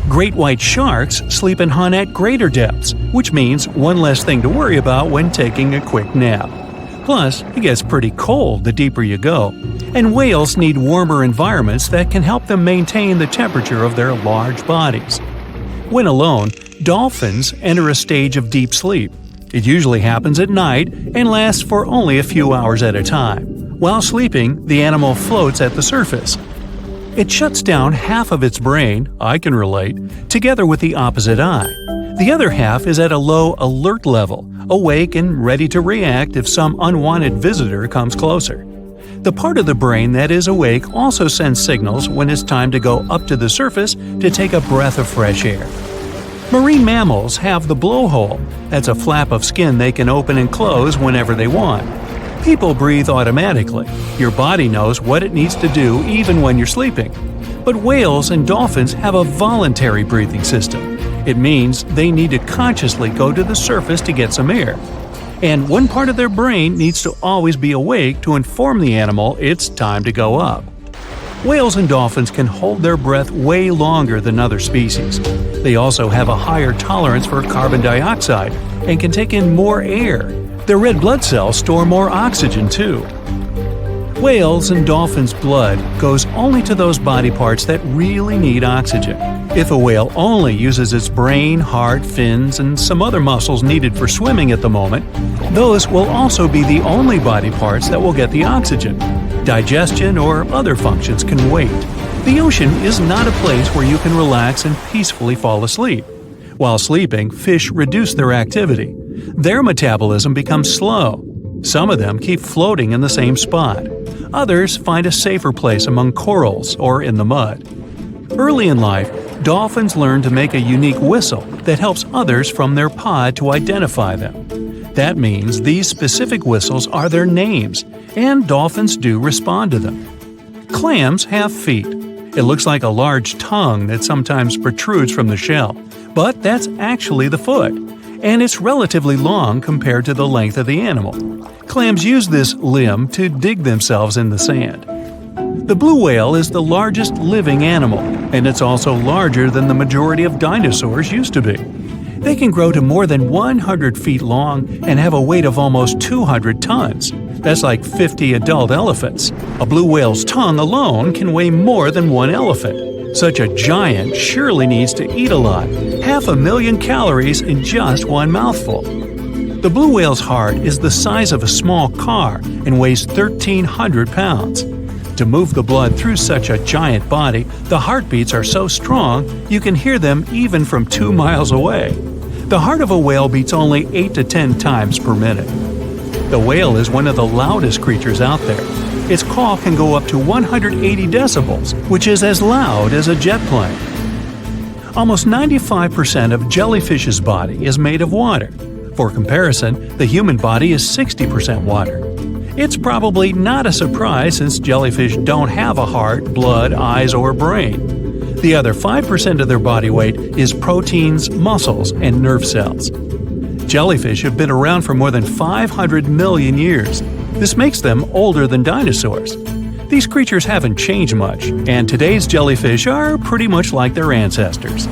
Great white sharks sleep and hunt at greater depths, which means one less thing to worry about when taking a quick nap. Plus, it gets pretty cold the deeper you go, and whales need warmer environments that can help them maintain the temperature of their large bodies. When alone, dolphins enter a stage of deep sleep. It usually happens at night and lasts for only a few hours at a time. While sleeping, the animal floats at the surface. It shuts down half of its brain, I can relate, together with the opposite eye. The other half is at a low alert level, awake and ready to react if some unwanted visitor comes closer. The part of the brain that is awake also sends signals when it's time to go up to the surface to take a breath of fresh air. Marine mammals have the blowhole. That's a flap of skin they can open and close whenever they want. People breathe automatically. Your body knows what it needs to do even when you're sleeping. But whales and dolphins have a voluntary breathing system. It means they need to consciously go to the surface to get some air. And one part of their brain needs to always be awake to inform the animal it's time to go up. Whales and dolphins can hold their breath way longer than other species. They also have a higher tolerance for carbon dioxide and can take in more air. Their red blood cells store more oxygen too. Whales and dolphins' blood goes only to those body parts that really need oxygen. If a whale only uses its brain, heart, fins, and some other muscles needed for swimming at the moment, those will also be the only body parts that will get the oxygen. Digestion or other functions can wait. The ocean is not a place where you can relax and peacefully fall asleep. While sleeping, fish reduce their activity. Their metabolism becomes slow. Some of them keep floating in the same spot. Others find a safer place among corals or in the mud. Early in life, dolphins learn to make a unique whistle that helps others from their pod to identify them. That means these specific whistles are their names, and dolphins do respond to them. Clams have feet. It looks like a large tongue that sometimes protrudes from the shell, but that's actually the foot, and it's relatively long compared to the length of the animal. Clams use this limb to dig themselves in the sand. The blue whale is the largest living animal, and it's also larger than the majority of dinosaurs used to be. They can grow to more than 100 feet long and have a weight of almost 200 tons. That's like 50 adult elephants. A blue whale's tongue alone can weigh more than one elephant. Such a giant surely needs to eat a lot, 500,000 calories in just one mouthful. The blue whale's heart is the size of a small car and weighs 1,300 pounds. To move the blood through such a giant body, the heartbeats are so strong you can hear them even from 2 miles away. The heart of a whale beats only 8 to 10 times per minute. The whale is one of the loudest creatures out there. Its call can go up to 180 decibels, which is as loud as a jet plane. Almost 95% of jellyfish's body is made of water. For comparison, the human body is 60% water. It's probably not a surprise since jellyfish don't have a heart, blood, eyes, or brain. The other 5% of their body weight is proteins, muscles, and nerve cells. Jellyfish have been around for more than 500 million years. This makes them older than dinosaurs. These creatures haven't changed much, and today's jellyfish are pretty much like their ancestors.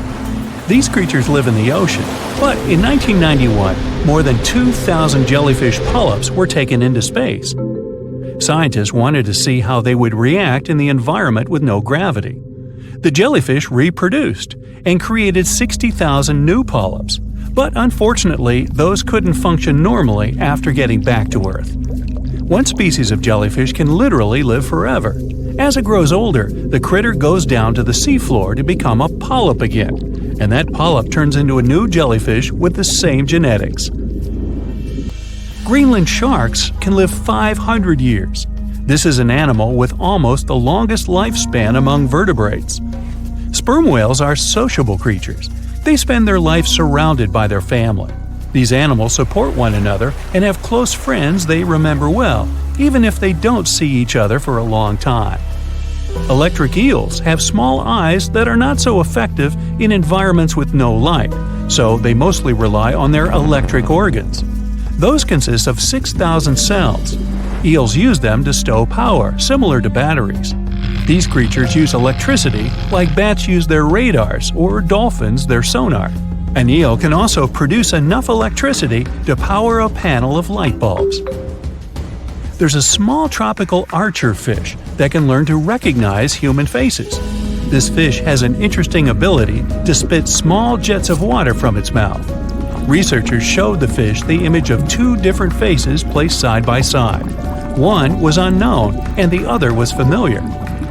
These creatures live in the ocean, but in 1991, more than 2,000 jellyfish polyps were taken into space. Scientists wanted to see how they would react in the environment with no gravity. The jellyfish reproduced and created 60,000 new polyps, but unfortunately, those couldn't function normally after getting back to Earth. One species of jellyfish can literally live forever. As it grows older, the critter goes down to the seafloor to become a polyp again, and that polyp turns into a new jellyfish with the same genetics. Greenland sharks can live 500 years. This is an animal with almost the longest lifespan among vertebrates. Sperm whales are sociable creatures. They spend their life surrounded by their family. These animals support one another and have close friends they remember well, even if they don't see each other for a long time. Electric eels have small eyes that are not so effective in environments with no light, so they mostly rely on their electric organs. Those consist of 6,000 cells. Eels use them to stow power, similar to batteries. These creatures use electricity like bats use their radars or dolphins their sonar. An eel can also produce enough electricity to power a panel of light bulbs. There's a small tropical archer fish that can learn to recognize human faces. This fish has an interesting ability to spit small jets of water from its mouth. Researchers showed the fish the image of 2 different faces placed side by side. One was unknown and the other was familiar.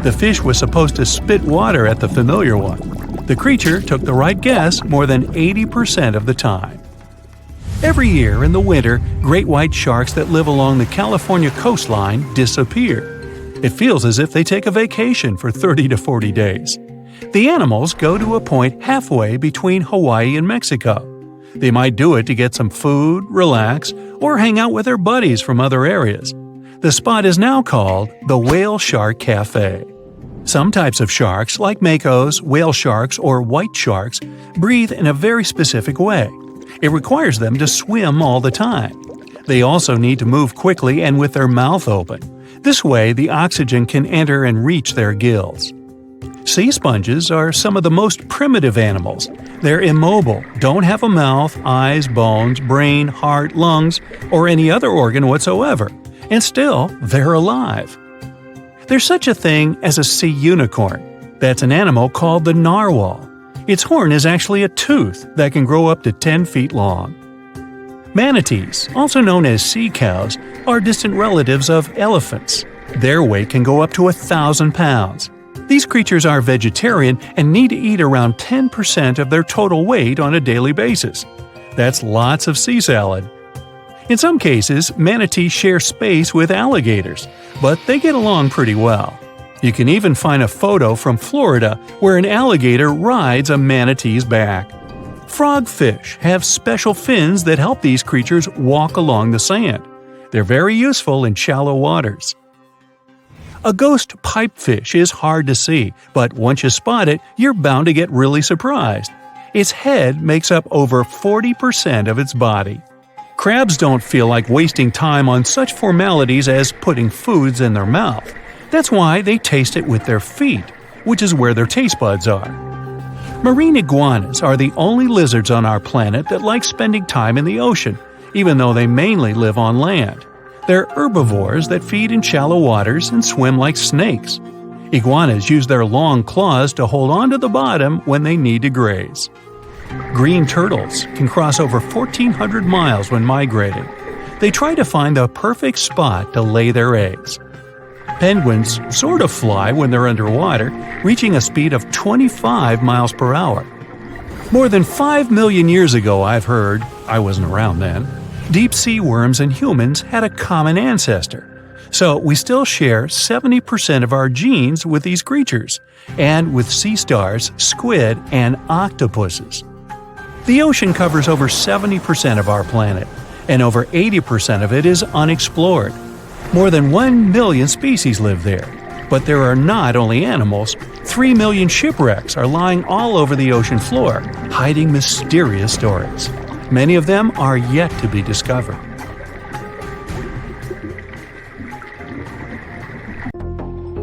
The fish was supposed to spit water at the familiar one. The creature took the right guess more than 80% of the time. Every year in the winter, great white sharks that live along the California coastline disappear. It feels as if they take a vacation for 30 to 40 days. The animals go to a point halfway between Hawaii and Mexico. They might do it to get some food, relax, or hang out with their buddies from other areas. The spot is now called the Whale Shark Cafe. Some types of sharks, like makos, whale sharks, or white sharks, breathe in a very specific way. It requires them to swim all the time. They also need to move quickly and with their mouth open. This way, the oxygen can enter and reach their gills. Sea sponges are some of the most primitive animals. They're immobile, don't have a mouth, eyes, bones, brain, heart, lungs, or any other organ whatsoever, and still, they're alive. There's such a thing as a sea unicorn. That's an animal called the narwhal. Its horn is actually a tooth that can grow up to 10 feet long. Manatees, also known as sea cows, are distant relatives of elephants. Their weight can go up to 1,000 pounds. These creatures are vegetarian and need to eat around 10% of their total weight on a daily basis. That's lots of sea salad. In some cases, manatees share space with alligators, but they get along pretty well. You can even find a photo from Florida where an alligator rides a manatee's back. Frogfish have special fins that help these creatures walk along the sand. They're very useful in shallow waters. A ghost pipefish is hard to see, but once you spot it, you're bound to get really surprised. Its head makes up over 40% of its body. Crabs don't feel like wasting time on such formalities as putting foods in their mouth. That's why they taste it with their feet, which is where their taste buds are. Marine iguanas are the only lizards on our planet that like spending time in the ocean, even though they mainly live on land. They're herbivores that feed in shallow waters and swim like snakes. Iguanas use their long claws to hold onto the bottom when they need to graze. Green turtles can cross over 1,400 miles when migrating. They try to find the perfect spot to lay their eggs. Penguins sort of fly when they're underwater, reaching a speed of 25 miles per hour. More than 5 million years ago, I've heard, I wasn't around then, deep-sea worms and humans had a common ancestor. So we still share 70% of our genes with these creatures, and with sea stars, squid, and octopuses. The ocean covers over 70% of our planet, and over 80% of it is unexplored. More than 1 million species live there. But there are not only animals, 3 million shipwrecks are lying all over the ocean floor, hiding mysterious stories. Many of them are yet to be discovered.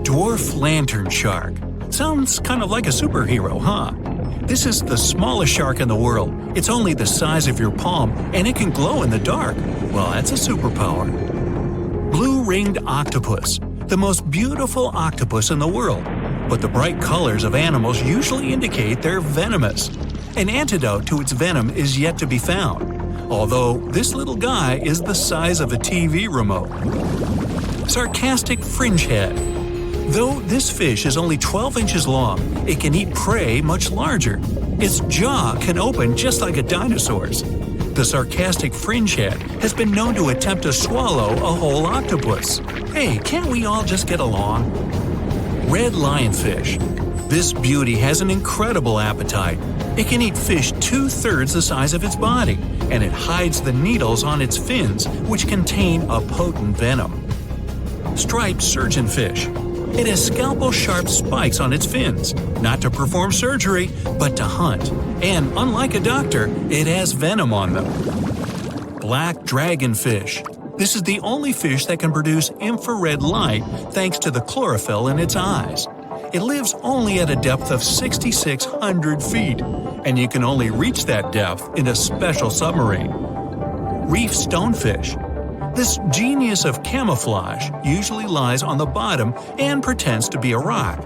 Dwarf lantern shark. Sounds kind of like a superhero, huh? This is the smallest shark in the world. It's only the size of your palm, and it can glow in the dark. Well, that's a superpower. Blue-ringed octopus, the most beautiful octopus in the world. But the bright colors of animals usually indicate they're venomous. An antidote to its venom is yet to be found, although this little guy is the size of a TV remote. Sarcastic fringehead. Though this fish is only 12 inches long, it can eat prey much larger. Its jaw can open just like a dinosaur's. The sarcastic fringehead has been known to attempt to swallow a whole octopus. Hey, can't we all just get along? Red lionfish. This beauty has an incredible appetite. It can eat fish 2/3 the size of its body, and it hides the needles on its fins, which contain a potent venom. Striped surgeonfish. It has scalpel-sharp spikes on its fins, not to perform surgery, but to hunt. And unlike a doctor, it has venom on them. Black dragonfish. This is the only fish that can produce infrared light thanks to the chlorophyll in its eyes. It lives only at a depth of 6,600 feet, and you can only reach that depth in a special submarine. Reef stonefish. This genius of camouflage usually lies on the bottom and pretends to be a rock.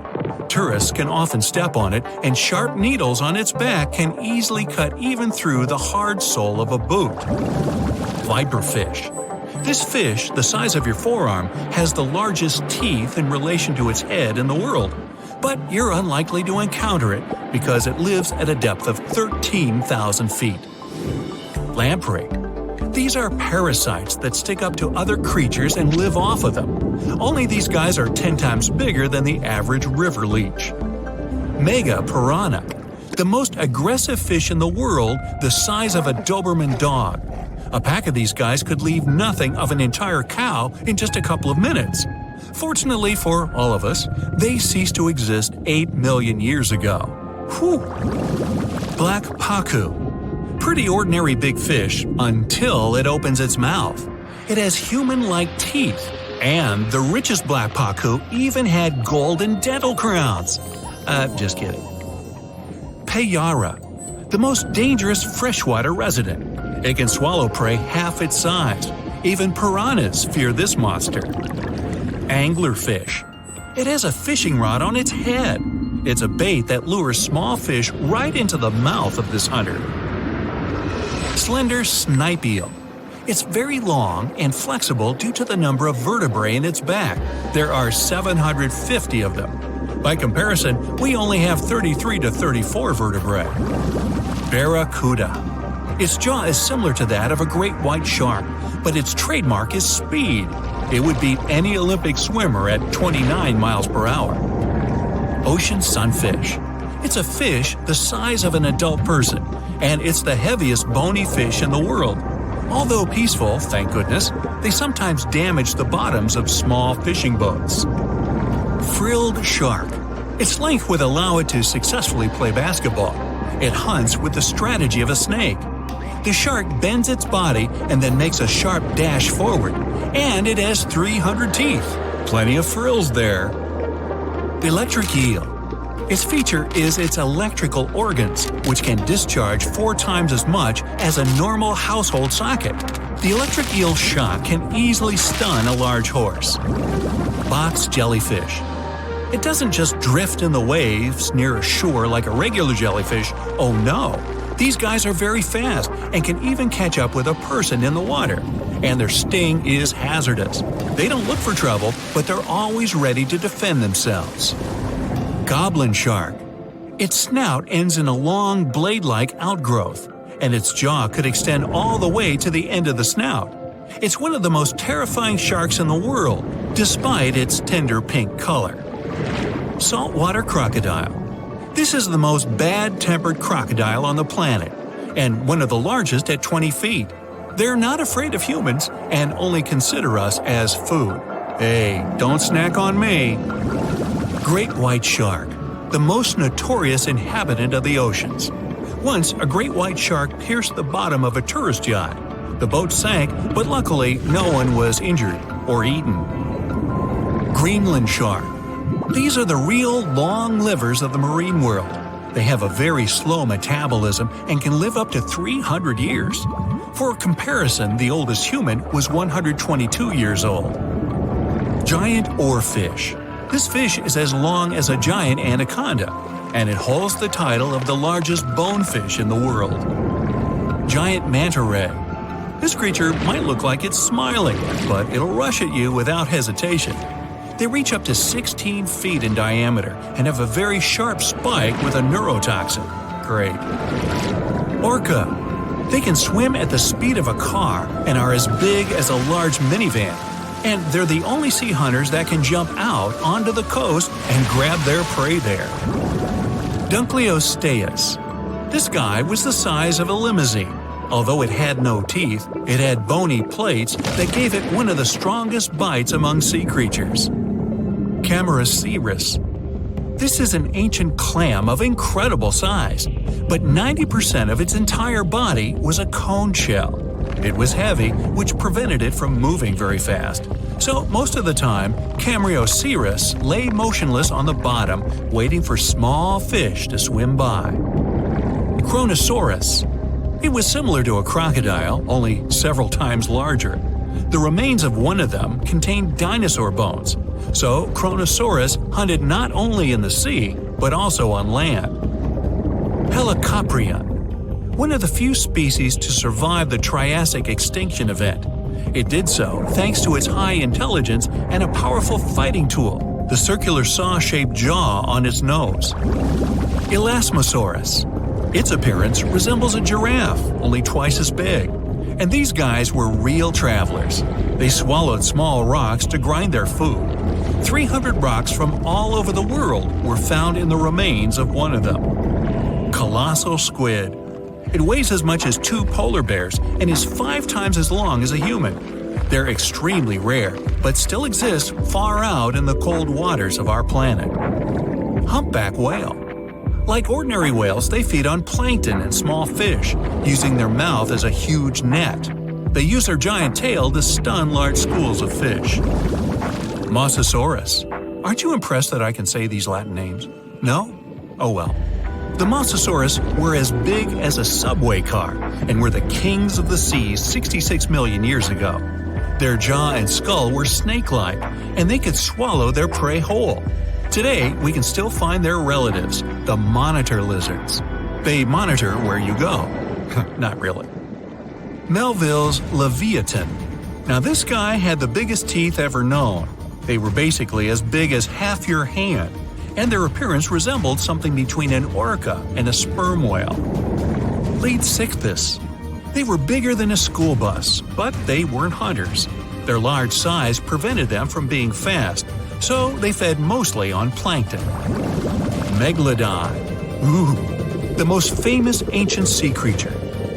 Tourists can often step on it, and sharp needles on its back can easily cut even through the hard sole of a boot. Viperfish. This fish, the size of your forearm, has the largest teeth in relation to its head in the world. But you're unlikely to encounter it because it lives at a depth of 13,000 feet. Lamprey. These are parasites that stick up to other creatures and live off of them. Only these guys are 10 times bigger than the average river leech. Mega piranha. The most aggressive fish in the world, the size of a Doberman dog. A pack of these guys could leave nothing of an entire cow in just a couple of minutes. Fortunately for all of us, they ceased to exist 8 million years ago. Whew! Black pacu. Pretty ordinary big fish until it opens its mouth. It has human-like teeth, and the richest black pacu even had golden dental crowns. Just kidding. Payara, the most dangerous freshwater resident. It can swallow prey half its size. Even piranhas fear this monster. Anglerfish. It has a fishing rod on its head. It's a bait that lures small fish right into the mouth of this hunter. Slender snipe eel. It's very long and flexible due to the number of vertebrae in its back. There are 750 of them. By comparison, we only have 33 to 34 vertebrae. Barracuda. Its jaw is similar to that of a great white shark, but its trademark is speed. It would beat any Olympic swimmer at 29 miles per hour. Ocean sunfish. It's a fish the size of an adult person, and it's the heaviest bony fish in the world. Although peaceful, thank goodness, they sometimes damage the bottoms of small fishing boats. Frilled shark. Its length would allow it to successfully play basketball. It hunts with the strategy of a snake. The shark bends its body and then makes a sharp dash forward, and it has 300 teeth. Plenty of frills there. Electric eel. Its feature is its electrical organs, which can discharge 4 times as much as a normal household socket. The electric eel shock can easily stun a large horse. Box jellyfish. It doesn't just drift in the waves near a shore like a regular jellyfish. Oh no! These guys are very fast and can even catch up with a person in the water. And their sting is hazardous. They don't look for trouble, but they're always ready to defend themselves. Goblin shark. Its snout ends in a long blade-like outgrowth, and its jaw could extend all the way to the end of the snout. It's one of the most terrifying sharks in the world, despite its tender pink color. Saltwater crocodile. This is the most bad-tempered crocodile on the planet, and one of the largest at 20 feet. They're not afraid of humans and only consider us as food. Hey, don't snack on me. Great white shark, the most notorious inhabitant of the oceans. Once, a great white shark pierced the bottom of a tourist yacht. The boat sank, but luckily no one was injured or eaten. Greenland shark. These are the real long livers of the marine world. They have a very slow metabolism and can live up to 300 years. For comparison, the oldest human was 122 years old. Giant oarfish. This fish is as long as a giant anaconda, and it holds the title of the largest bonefish in the world. Giant manta ray. This creature might look like it's smiling, but it'll rush at you without hesitation. They reach up to 16 feet in diameter and have a very sharp spike with a neurotoxin. Great. Orca. They can swim at the speed of a car and are as big as a large minivan. And they're the only sea hunters that can jump out onto the coast and grab their prey there. Dunkleosteus. This guy was the size of a limousine. Although it had no teeth, it had bony plates that gave it one of the strongest bites among sea creatures. Camarasaurus. This is an ancient clam of incredible size, but 90% of its entire body was a cone shell. It was heavy, which prevented it from moving very fast. So most of the time, Camarasaurus lay motionless on the bottom, waiting for small fish to swim by. Kronosaurus. It was similar to a crocodile, only several times larger. The remains of one of them contained dinosaur bones, so Kronosaurus hunted not only in the sea, but also on land. Helicoprion. One of the few species to survive the Triassic extinction event. It did so thanks to its high intelligence and a powerful fighting tool, the circular saw-shaped jaw on its nose. Elasmosaurus. Its appearance resembles a giraffe, only twice as big. And these guys were real travelers. They swallowed small rocks to grind their food. 300 rocks from all over the world were found in the remains of one of them. Colossal squid. It weighs as much as 2 polar bears and is 5 times as long as a human. They're extremely rare, but still exist far out in the cold waters of our planet. Humpback whale. Like ordinary whales, they feed on plankton and small fish, using their mouth as a huge net. They use their giant tail to stun large schools of fish. Mosasaurus. Aren't you impressed that I can say these Latin names? No? Oh well. The Mosasaurus were as big as a subway car and were the kings of the seas 66 million years ago. Their jaw and skull were snake-like, and they could swallow their prey whole. Today, we can still find their relatives, the monitor lizards. They monitor where you go. Not really. Melville's Leviathan. Now this guy had the biggest teeth ever known. They were basically as big as half your hand, and their appearance resembled something between an orca and a sperm whale. Leadsichthys. They were bigger than a school bus, but they weren't hunters. Their large size prevented them from being fast, so they fed mostly on plankton. Megalodon. Ooh, the most famous ancient sea creature.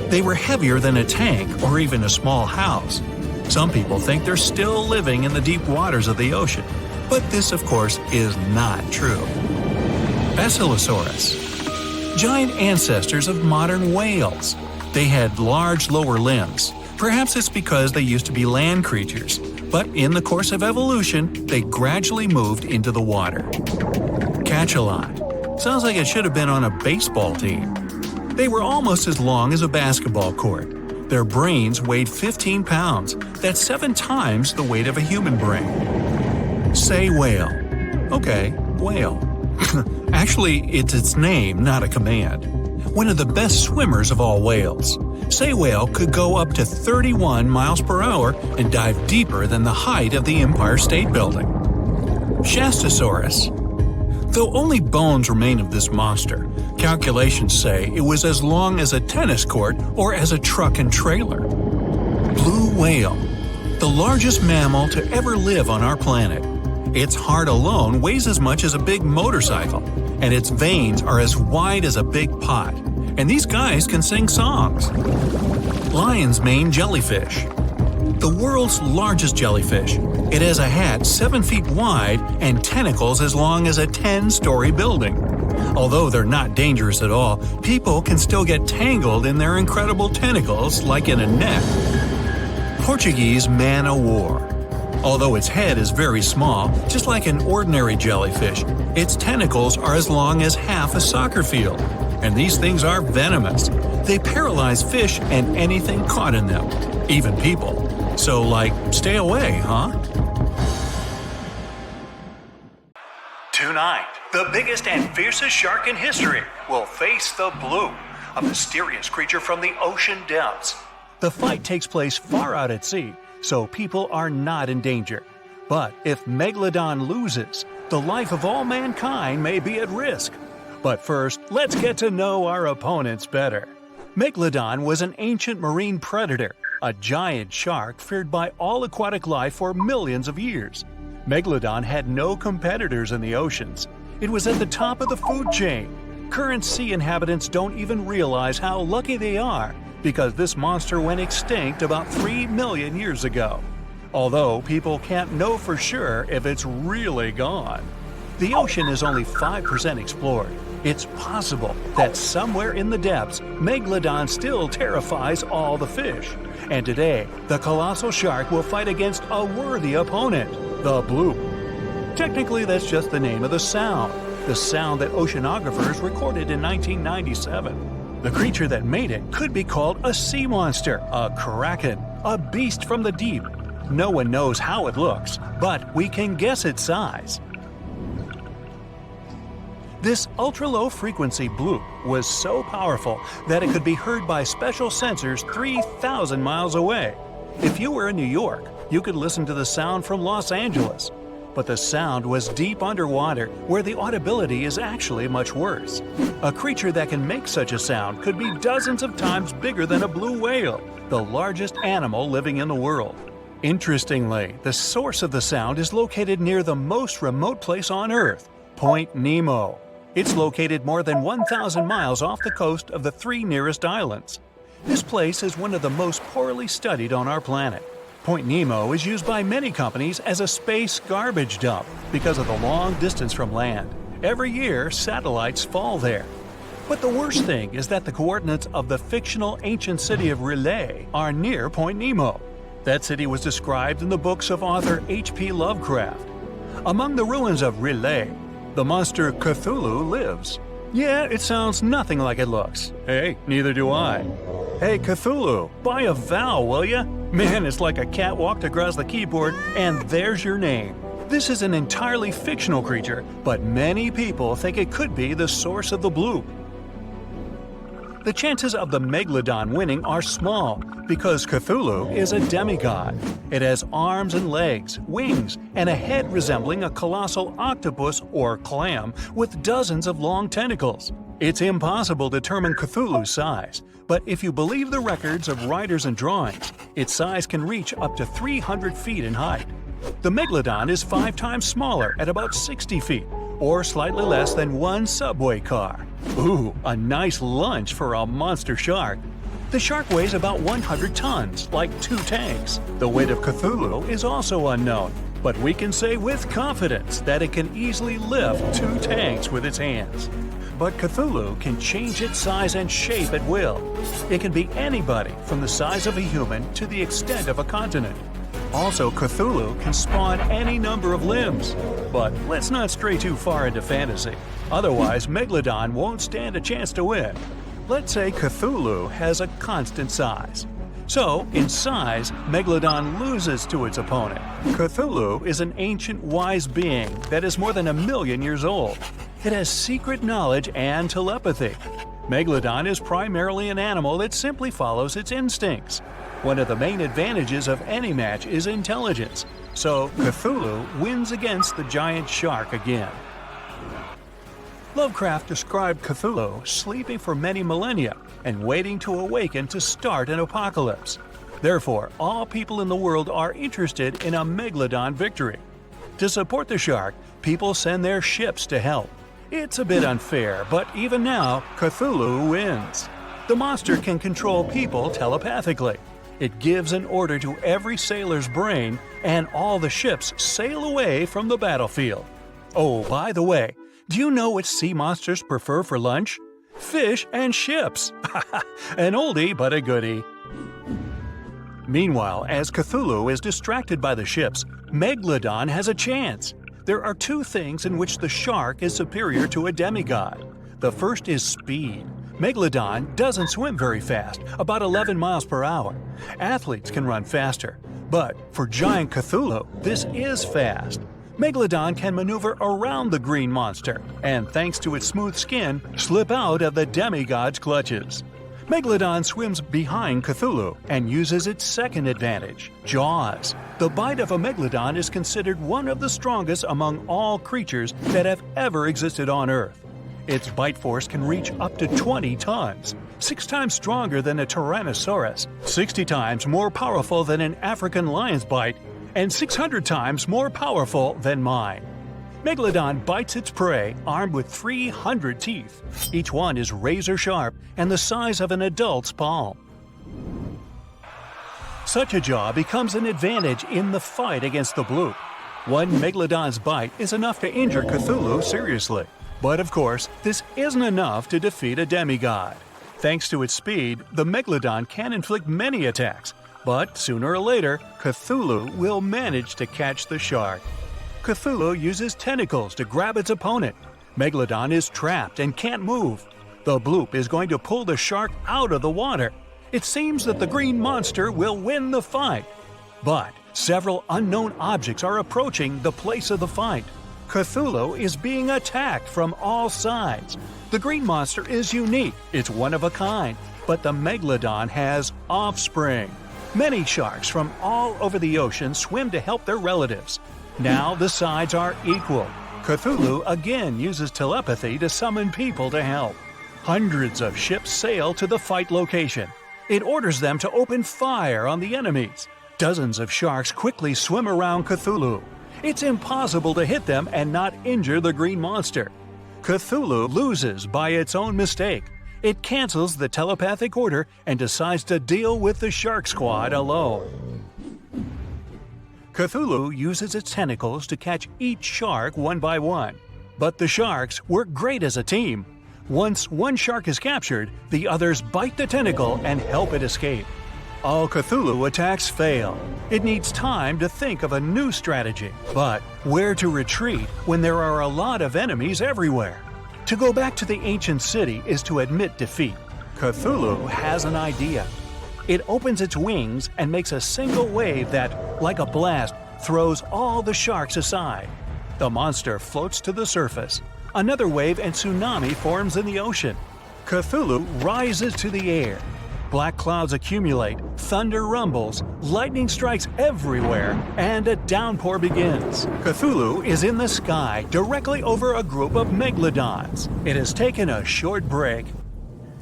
They were heavier than a tank or even a small house. Some people think they're still living in the deep waters of the ocean, but this, of course, is not true. Basilosaurus. Giant ancestors of modern whales. They had large lower limbs. Perhaps it's because they used to be land creatures, but in the course of evolution, they gradually moved into the water. Cachalot. Sounds like it should have been on a baseball team. They were almost as long as a basketball court. Their brains weighed 15 pounds. That's 7 times the weight of a human brain. Say whale. Okay, whale. Actually, it's its name, not a command. One of the best swimmers of all whales. Say whale could go up to 31 miles per hour and dive deeper than the height of the Empire State Building. Shastosaurus. Though only bones remain of this monster, calculations say it was as long as a tennis court or as a truck and trailer. Blue whale. The largest mammal to ever live on our planet. Its heart alone weighs as much as a big motorcycle, and its veins are as wide as a big pot. And these guys can sing songs. Lion's mane jellyfish. The world's largest jellyfish. It has a hat 7 feet wide and tentacles as long as a 10-story building. Although they're not dangerous at all, people can still get tangled in their incredible tentacles like in a net. Portuguese man-o'-war. Although its head is very small, just like an ordinary jellyfish, its tentacles are as long as half a soccer field. And these things are venomous. They paralyze fish and anything caught in them, even people. So, stay away, huh? Tonight, the biggest and fiercest shark in history will face the Blue, a mysterious creature from the ocean depths. The fight takes place far out at sea, so people are not in danger. But if Megalodon loses, the life of all mankind may be at risk. But first, let's get to know our opponents better. Megalodon was an ancient marine predator, a giant shark feared by all aquatic life for millions of years. Megalodon had no competitors in the oceans. It was at the top of the food chain. Current sea inhabitants don't even realize how lucky they are because this monster went extinct about 3 million years ago. Although people can't know for sure if it's really gone. The ocean is only 5% explored. It's possible that somewhere in the depths, Megalodon still terrifies all the fish. And today, the colossal shark will fight against a worthy opponent, the Blue. Technically, that's just the name of the sound that oceanographers recorded in 1997. The creature that made it could be called a sea monster, a kraken, a beast from the deep. No one knows how it looks, but we can guess its size. This ultra-low-frequency blue was so powerful that it could be heard by special sensors 3,000 miles away. If you were in New York, you could listen to the sound from Los Angeles. But the sound was deep underwater, where the audibility is actually much worse. A creature that can make such a sound could be dozens of times bigger than a blue whale, the largest animal living in the world. Interestingly, the source of the sound is located near the most remote place on Earth, Point Nemo. It's located more than 1,000 miles off the coast of the 3 nearest islands. This place is one of the most poorly studied on our planet. Point Nemo is used by many companies as a space garbage dump because of the long distance from land. Every year, satellites fall there. But the worst thing is that the coordinates of the fictional ancient city of R'lyeh are near Point Nemo. That city was described in the books of author H.P. Lovecraft. Among the ruins of R'lyeh, the monster Cthulhu lives. Yeah, it sounds nothing like it looks. Hey, neither do I. Hey, Cthulhu, buy a vowel, will ya? Man, it's like a cat walked across the keyboard and there's your name. This is an entirely fictional creature, but many people think it could be the source of the blue. The chances of the Megalodon winning are small because Cthulhu is a demigod. It has arms and legs, wings, and a head resembling a colossal octopus or clam with dozens of long tentacles. It's impossible to determine Cthulhu's size, but if you believe the records of writers and drawings, its size can reach up to 300 feet in height. The Megalodon is 5 times smaller at about 60 feet, or slightly less than one subway car. Ooh, a nice lunch for a monster shark. The shark weighs about 100 tons, like 2 tanks. The weight of Cthulhu is also unknown, but we can say with confidence that it can easily lift 2 tanks with its hands. But Cthulhu can change its size and shape at will. It can be anybody from the size of a human to the extent of a continent. Also, Cthulhu can spawn any number of limbs. But let's not stray too far into fantasy. Otherwise, Megalodon won't stand a chance to win. Let's say Cthulhu has a constant size. So, in size, Megalodon loses to its opponent. Cthulhu is an ancient wise being that is more than 1 million years old. It has secret knowledge and telepathy. Megalodon is primarily an animal that simply follows its instincts. One of the main advantages of any match is intelligence, so Cthulhu wins against the giant shark again. Lovecraft described Cthulhu sleeping for many millennia and waiting to awaken to start an apocalypse. Therefore, all people in the world are interested in a Megalodon victory. To support the shark, people send their ships to help. It's a bit unfair, but even now, Cthulhu wins. The monster can control people telepathically. It gives an order to every sailor's brain, and all the ships sail away from the battlefield. Oh, by the way, do you know what sea monsters prefer for lunch? Fish and ships! An oldie but a goodie. Meanwhile, as Cthulhu is distracted by the ships, Megalodon has a chance. There are 2 things in which the shark is superior to a demigod. The first is speed. Megalodon doesn't swim very fast, about 11 miles per hour. Athletes can run faster, but for giant Cthulhu, this is fast. Megalodon can maneuver around the green monster, and thanks to its smooth skin, slip out of the demigod's clutches. Megalodon swims behind Cthulhu and uses its second advantage, jaws. The bite of a Megalodon is considered one of the strongest among all creatures that have ever existed on Earth. Its bite force can reach up to 20 tons, 6 times stronger than a Tyrannosaurus, 60 times more powerful than an African lion's bite, and 600 times more powerful than mine. Megalodon bites its prey armed with 300 teeth. Each one is razor sharp and the size of an adult's palm. Such a jaw becomes an advantage in the fight against the bloop. One Megalodon's bite is enough to injure Cthulhu seriously. But of course, this isn't enough to defeat a demigod. Thanks to its speed, the Megalodon can inflict many attacks, but sooner or later, Cthulhu will manage to catch the shark. Cthulhu uses tentacles to grab its opponent. Megalodon is trapped and can't move. The bloop is going to pull the shark out of the water. It seems that the green monster will win the fight. But several unknown objects are approaching the place of the fight. Cthulhu is being attacked from all sides. The green monster is unique, it's one of a kind, but the Megalodon has offspring. Many sharks from all over the ocean swim to help their relatives. Now the sides are equal. Cthulhu again uses telepathy to summon people to help. Hundreds of ships sail to the fight location. It orders them to open fire on the enemies. Dozens of sharks quickly swim around Cthulhu. It's impossible to hit them and not injure the green monster. Cthulhu loses by its own mistake. It cancels the telepathic order and decides to deal with the shark squad alone. Cthulhu uses its tentacles to catch each shark one by one. But the sharks work great as a team. Once one shark is captured, the others bite the tentacle and help it escape. All Cthulhu attacks fail. It needs time to think of a new strategy. But where to retreat when there are a lot of enemies everywhere? To go back to the ancient city is to admit defeat. Cthulhu has an idea. It opens its wings and makes a single wave that, like a blast, throws all the sharks aside. The monster floats to the surface. Another wave and tsunami forms in the ocean. Cthulhu rises to the air. Black clouds accumulate, thunder rumbles, lightning strikes everywhere, and a downpour begins. Cthulhu is in the sky directly over a group of megalodons. It has taken a short break,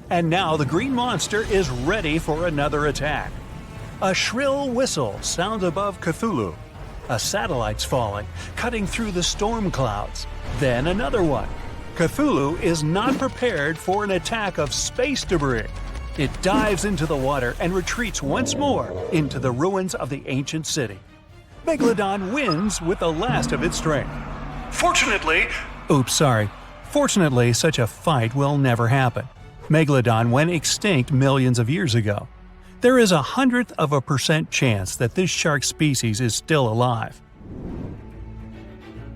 and now the green monster is ready for another attack. A shrill whistle sounds above Cthulhu. A satellite's falling, cutting through the storm clouds. Then another one. Cthulhu is not prepared for an attack of space debris. It dives into the water and retreats once more into the ruins of the ancient city. Megalodon wins with the last of its strength. Fortunately, such a fight will never happen. Megalodon went extinct millions of years ago. There is 0.01% chance that this shark species is still alive.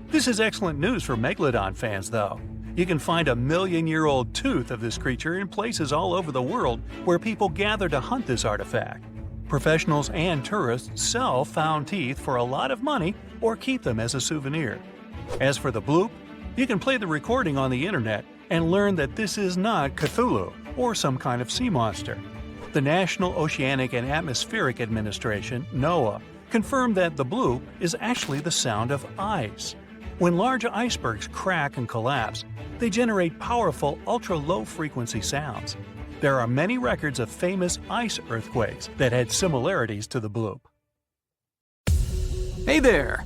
This is excellent news for Megalodon fans, though. You can find a million-year-old tooth of this creature in places all over the world where people gather to hunt this artifact. Professionals and tourists sell found teeth for a lot of money or keep them as a souvenir. As for the bloop, you can play the recording on the internet and learn that this is not Cthulhu or some kind of sea monster. The National Oceanic and Atmospheric Administration, NOAA, confirmed that the bloop is actually the sound of ice. When large icebergs crack and collapse, they generate powerful ultra-low frequency sounds. There are many records of famous ice earthquakes that had similarities to the bloop. Hey there!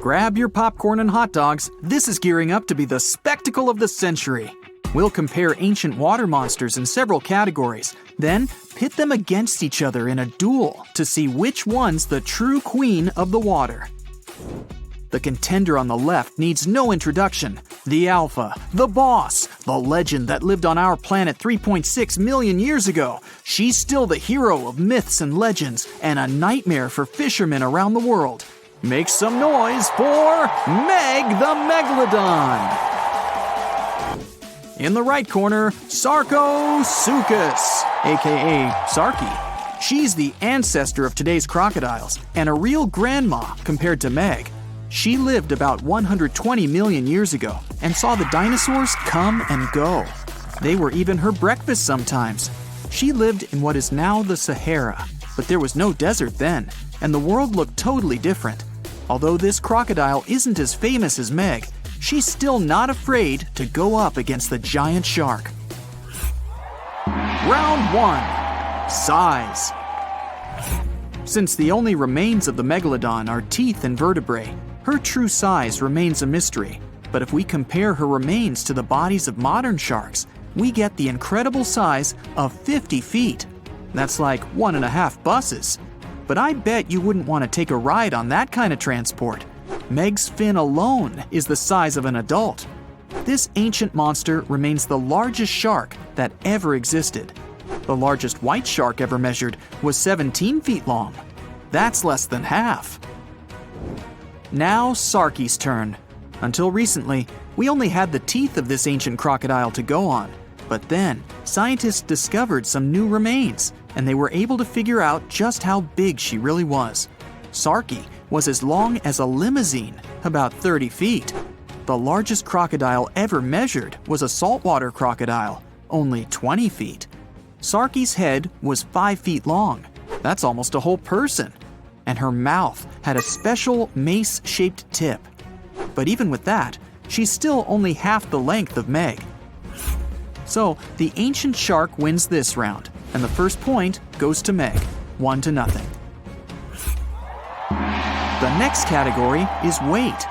Grab your popcorn and hot dogs. This is gearing up to be the spectacle of the century. We'll compare ancient water monsters in several categories, then pit them against each other in a duel to see which one's the true queen of the water. The contender on the left needs no introduction. The Alpha, the boss, the legend that lived on our planet 3.6 million years ago. She's still the hero of myths and legends and a nightmare for fishermen around the world. Make some noise for Meg the Megalodon! In the right corner, Sarcosuchus, aka Sarky. She's the ancestor of today's crocodiles and a real grandma compared to Meg. She lived about 120 million years ago and saw the dinosaurs come and go. They were even her breakfast sometimes. She lived in what is now the Sahara, but there was no desert then, and the world looked totally different. Although this crocodile isn't as famous as Meg, she's still not afraid to go up against the giant shark. Round 1. Size. Since the only remains of the megalodon are teeth and vertebrae, her true size remains a mystery. But if we compare her remains to the bodies of modern sharks, we get the incredible size of 50 feet. That's like 1.5 buses. But I bet you wouldn't want to take a ride on that kind of transport. Meg's fin alone is the size of an adult. This ancient monster remains the largest shark that ever existed. The largest white shark ever measured was 17 feet long. That's less than half. Now Sarky's turn. Until recently, we only had the teeth of this ancient crocodile to go on. But then, scientists discovered some new remains, and they were able to figure out just how big she really was. Sarky was as long as a limousine, about 30 feet. The largest crocodile ever measured was a saltwater crocodile, only 20 feet. Sarky's head was 5 feet long. That's almost a whole person. And her mouth had a special mace-shaped tip. But even with that, she's still only half the length of Meg. So the ancient shark wins this round, and the first point goes to Meg, 1-0. The next category is weight.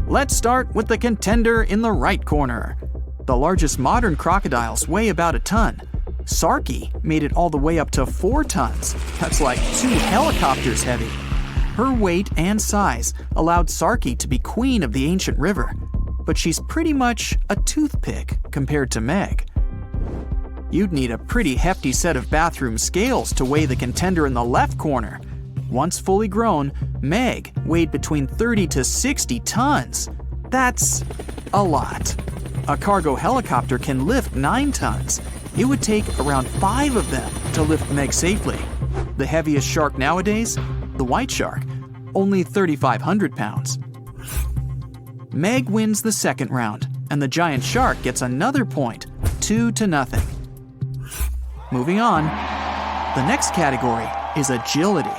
Let's start with the contender in the right corner. The largest modern crocodiles weigh about a ton. Sarky made it all the way up to 4 tons. That's like 2 helicopters heavy. Her weight and size allowed Sarky to be queen of the ancient river. But she's pretty much a toothpick compared to Meg. You'd need a pretty hefty set of bathroom scales to weigh the contender in the left corner. Once fully grown, Meg weighed between 30 to 60 tons. That's a lot. A cargo helicopter can lift 9 tons. It would take around 5 of them to lift Meg safely. The heaviest shark nowadays, the white shark, only 3,500 pounds. Meg wins the second round, and the giant shark gets another point, 2-0. Moving on. The next category is agility.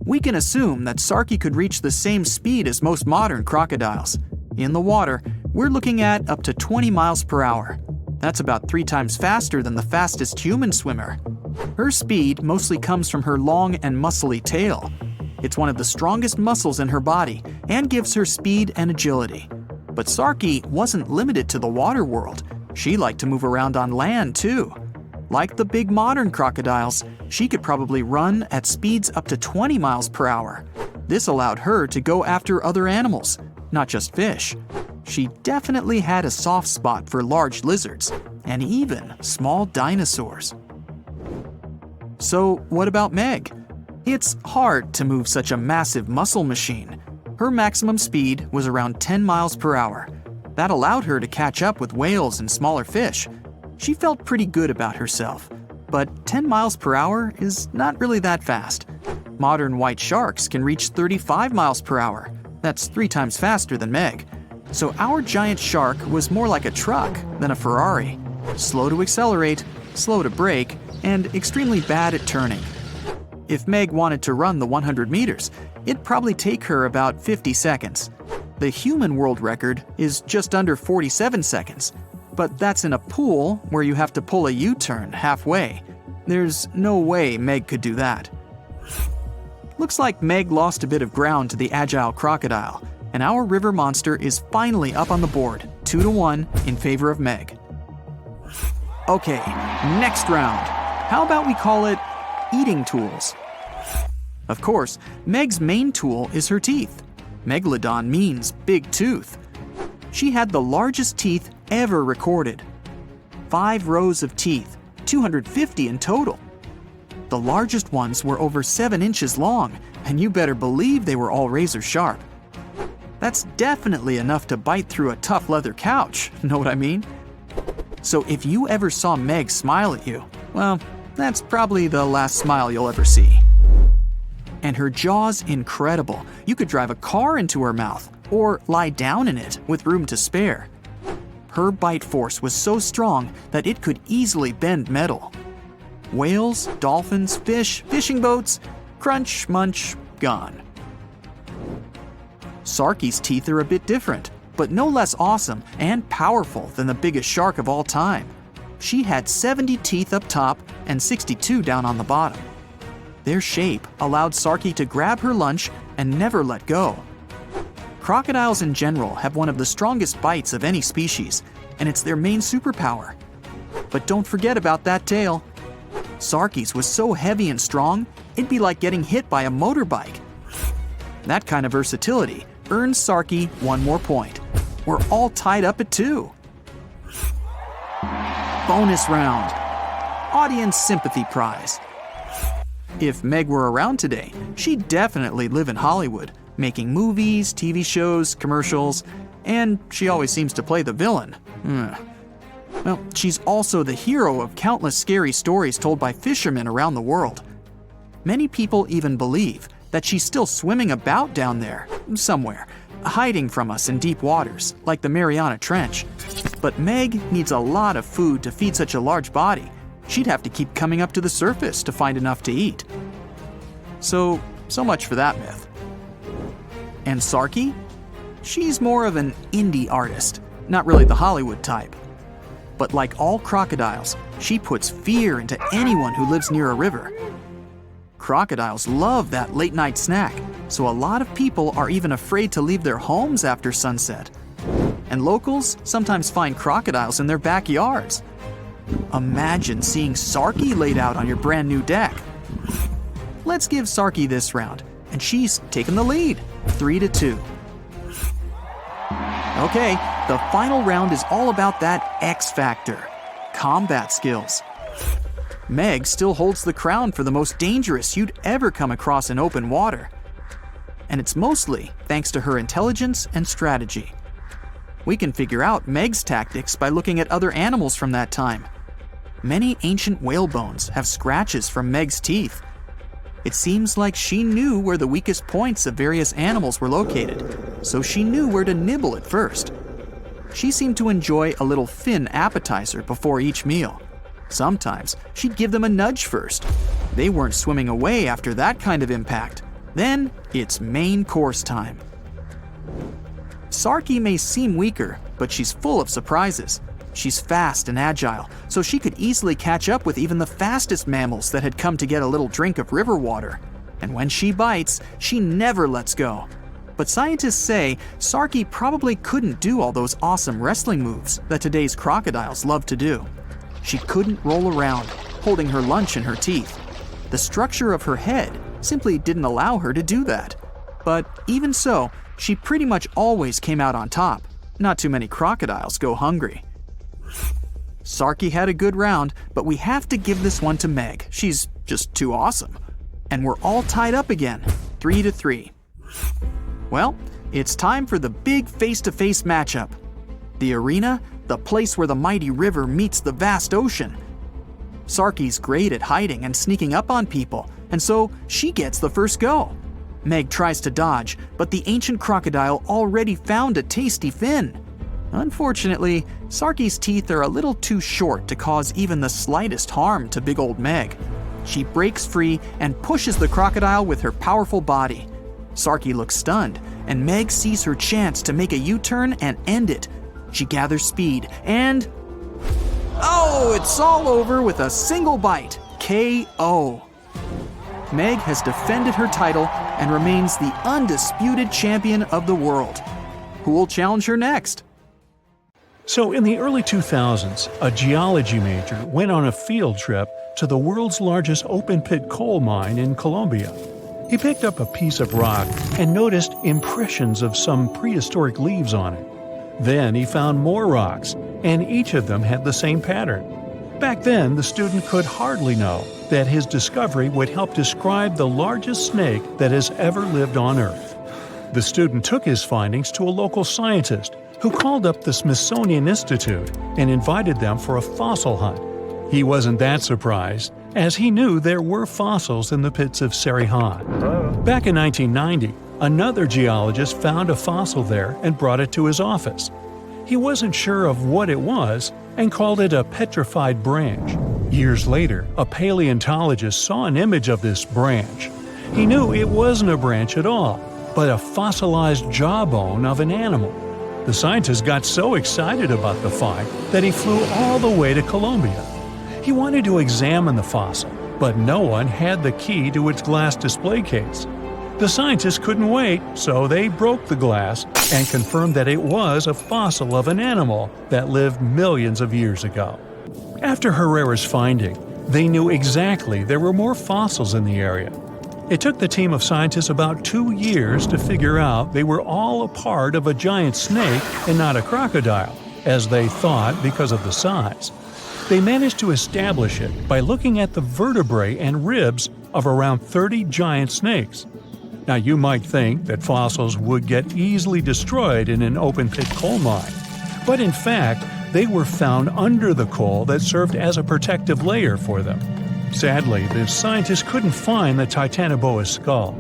We can assume that Sarky could reach the same speed as most modern crocodiles. In the water, we're looking at up to 20 miles per hour. That's about 3 times faster than the fastest human swimmer. Her speed mostly comes from her long and muscly tail. It's one of the strongest muscles in her body and gives her speed and agility. But Sarky wasn't limited to the water world. She liked to move around on land too. Like the big modern crocodiles, she could probably run at speeds up to 20 miles per hour. This allowed her to go after other animals, not just fish. She definitely had a soft spot for large lizards and even small dinosaurs. So what about Meg? It's hard to move such a massive muscle machine. Her maximum speed was around 10 miles per hour. That allowed her to catch up with whales and smaller fish. She felt pretty good about herself, but 10 miles per hour is not really that fast. Modern white sharks can reach 35 miles per hour. That's 3 times faster than Meg. So our giant shark was more like a truck than a Ferrari. Slow to accelerate, slow to brake, and extremely bad at turning. If Meg wanted to run the 100 meters, it'd probably take her about 50 seconds. The human world record is just under 47 seconds, but that's in a pool where you have to pull a U-turn halfway. There's no way Meg could do that. Looks like Meg lost a bit of ground to the agile crocodile, and our river monster is finally up on the board, 2-1 in favor of Meg. Okay, next round. How about we call it eating tools? Of course, Meg's main tool is her teeth. Megalodon means big tooth. She had the largest teeth ever recorded. 5 rows of teeth, 250 in total. The largest ones were over 7 inches long, and you better believe they were all razor sharp. That's definitely enough to bite through a tough leather couch, know what I mean? So if you ever saw Meg smile at you, well, that's probably the last smile you'll ever see. And her jaw's incredible. You could drive a car into her mouth, or lie down in it with room to spare. Her bite force was so strong that it could easily bend metal. Whales, dolphins, fish, fishing boats, crunch, munch, gone. Sarky's teeth are a bit different, but no less awesome and powerful than the biggest shark of all time. She had 70 teeth up top and 62 down on the bottom. Their shape allowed Sarky to grab her lunch and never let go. Crocodiles in general have one of the strongest bites of any species, and it's their main superpower. But don't forget about that tail. Sarky's was so heavy and strong, it'd be like getting hit by a motorbike. That kind of versatility earns Sarky 1 more point. We're all tied up at 2. Bonus round. Audience sympathy prize. If Meg were around today, she'd definitely live in Hollywood, making movies, TV shows, commercials, and she always seems to play the villain. Well, she's also the hero of countless scary stories told by fishermen around the world. Many people even believe that she's still swimming about down there, somewhere, hiding from us in deep waters, like the Mariana Trench. But Meg needs a lot of food to feed such a large body. She'd have to keep coming up to the surface to find enough to eat. So much for that myth. And Sarky? She's more of an indie artist, not really the Hollywood type. But like all crocodiles, she puts fear into anyone who lives near a river. Crocodiles love that late-night snack, so a lot of people are even afraid to leave their homes after sunset. And locals sometimes find crocodiles in their backyards. Imagine seeing Sarky laid out on your brand new deck. Let's give Sarky this round, and she's taken the lead, 3-2. Okay, the final round is all about that X factor, combat skills. Meg still holds the crown for the most dangerous you'd ever come across in open water. And it's mostly thanks to her intelligence and strategy. We can figure out Meg's tactics by looking at other animals from that time. Many ancient whale bones have scratches from Meg's teeth. It seems like she knew where the weakest points of various animals were located, so she knew where to nibble at first. She seemed to enjoy a little fin appetizer before each meal. Sometimes she'd give them a nudge first. They weren't swimming away after that kind of impact. Then it's main course time. Sarky may seem weaker, but she's full of surprises. She's fast and agile, so she could easily catch up with even the fastest mammals that had come to get a little drink of river water. And when she bites, she never lets go. But scientists say Sarky probably couldn't do all those awesome wrestling moves that today's crocodiles love to do. She couldn't roll around, holding her lunch in her teeth. The structure of her head simply didn't allow her to do that. But even so, she pretty much always came out on top. Not too many crocodiles go hungry. Sarky had a good round, but we have to give this one to Meg. She's just too awesome. And we're all tied up again, 3-3. Well, it's time for the big face-to-face matchup. The arena, the place where the mighty river meets the vast ocean. Sarky's great at hiding and sneaking up on people, and so she gets the first go. Meg tries to dodge, but the ancient crocodile already found a tasty fin. Unfortunately, Sarky's teeth are a little too short to cause even the slightest harm to big old Meg. She breaks free and pushes the crocodile with her powerful body. Sarky looks stunned, and Meg sees her chance to make a U-turn and end it. She gathers speed and... oh, it's all over with a single bite. KO. Meg has defended her title and remains the undisputed champion of the world. Who will challenge her next? So in the early 2000s, a geology major went on a field trip to the world's largest open-pit coal mine in Colombia. He picked up a piece of rock and noticed impressions of some prehistoric leaves on it. Then he found more rocks, and each of them had the same pattern. Back then, the student could hardly know that his discovery would help describe the largest snake that has ever lived on Earth. The student took his findings to a local scientist who called up the Smithsonian Institute and invited them for a fossil hunt. He wasn't that surprised, as he knew there were fossils in the pits of Sarihan. Back in 1990, another geologist found a fossil there and brought it to his office. He wasn't sure of what it was and called it a petrified branch. Years later, a paleontologist saw an image of this branch. He knew it wasn't a branch at all, but a fossilized jawbone of an animal. The scientist got so excited about the find that he flew all the way to Colombia. He wanted to examine the fossil, but no one had the key to its glass display case. The scientists couldn't wait, so they broke the glass and confirmed that it was a fossil of an animal that lived millions of years ago. After Herrera's finding, they knew exactly there were more fossils in the area. It took the team of scientists about 2 years to figure out they were all a part of a giant snake and not a crocodile, as they thought because of the size. They managed to establish it by looking at the vertebrae and ribs of around 30 giant snakes. Now, you might think that fossils would get easily destroyed in an open-pit coal mine, but in fact, they were found under the coal that served as a protective layer for them. Sadly, the scientists couldn't find the Titanoboa's skull.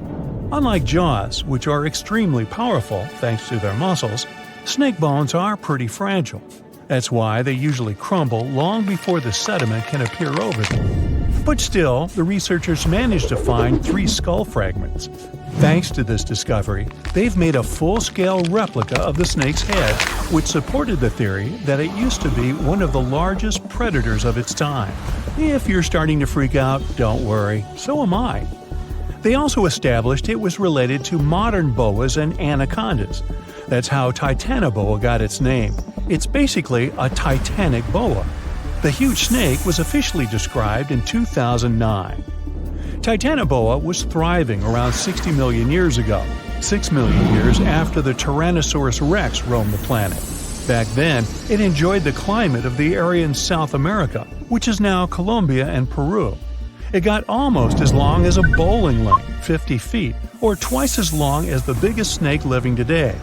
Unlike jaws, which are extremely powerful thanks to their muscles, snake bones are pretty fragile. That's why they usually crumble long before the sediment can appear over them. But still, the researchers managed to find 3 skull fragments. Thanks to this discovery, they've made a full-scale replica of the snake's head, which supported the theory that it used to be one of the largest predators of its time. If you're starting to freak out, don't worry, so am I. They also established it was related to modern boas and anacondas. That's how Titanoboa got its name. It's basically a titanic boa. The huge snake was officially described in 2009. Titanoboa was thriving around 60 million years ago, 6 million years after the Tyrannosaurus rex roamed the planet. Back then, it enjoyed the climate of the area in South America, which is now Colombia and Peru. It got almost as long as a bowling lane, 50 feet, or twice as long as the biggest snake living today.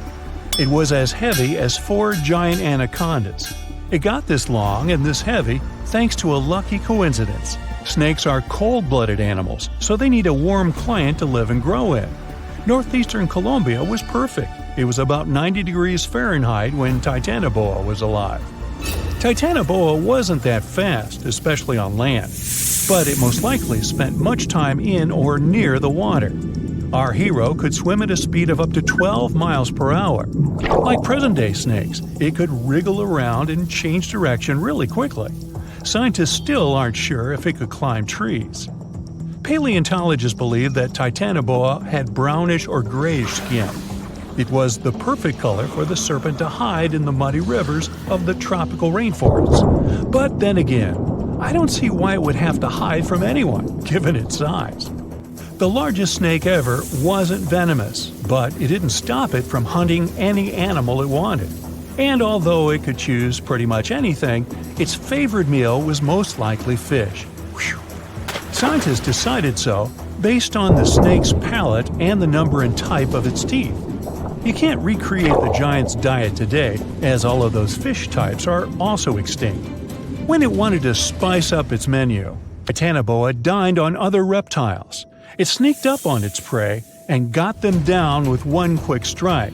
It was as heavy as 4 giant anacondas. It got this long and this heavy thanks to a lucky coincidence. Snakes are cold-blooded animals, so they need a warm climate to live and grow in. Northeastern Colombia was perfect. It was about 90 degrees Fahrenheit when Titanoboa was alive. Titanoboa wasn't that fast, especially on land, but it most likely spent much time in or near the water. Our hero could swim at a speed of up to 12 miles per hour. Like present-day snakes, it could wriggle around and change direction really quickly. Scientists still aren't sure if it could climb trees. Paleontologists believe that Titanoboa had brownish or grayish skin. It was the perfect color for the serpent to hide in the muddy rivers of the tropical rainforests. But then again, I don't see why it would have to hide from anyone, given its size. The largest snake ever wasn't venomous, but it didn't stop it from hunting any animal it wanted. And although it could choose pretty much anything, its favorite meal was most likely fish. Whew. Scientists decided so based on the snake's palate and the number and type of its teeth. You can't recreate the giant's diet today, as all of those fish types are also extinct. When it wanted to spice up its menu, Titanoboa dined on other reptiles. It sneaked up on its prey and got them down with one quick strike.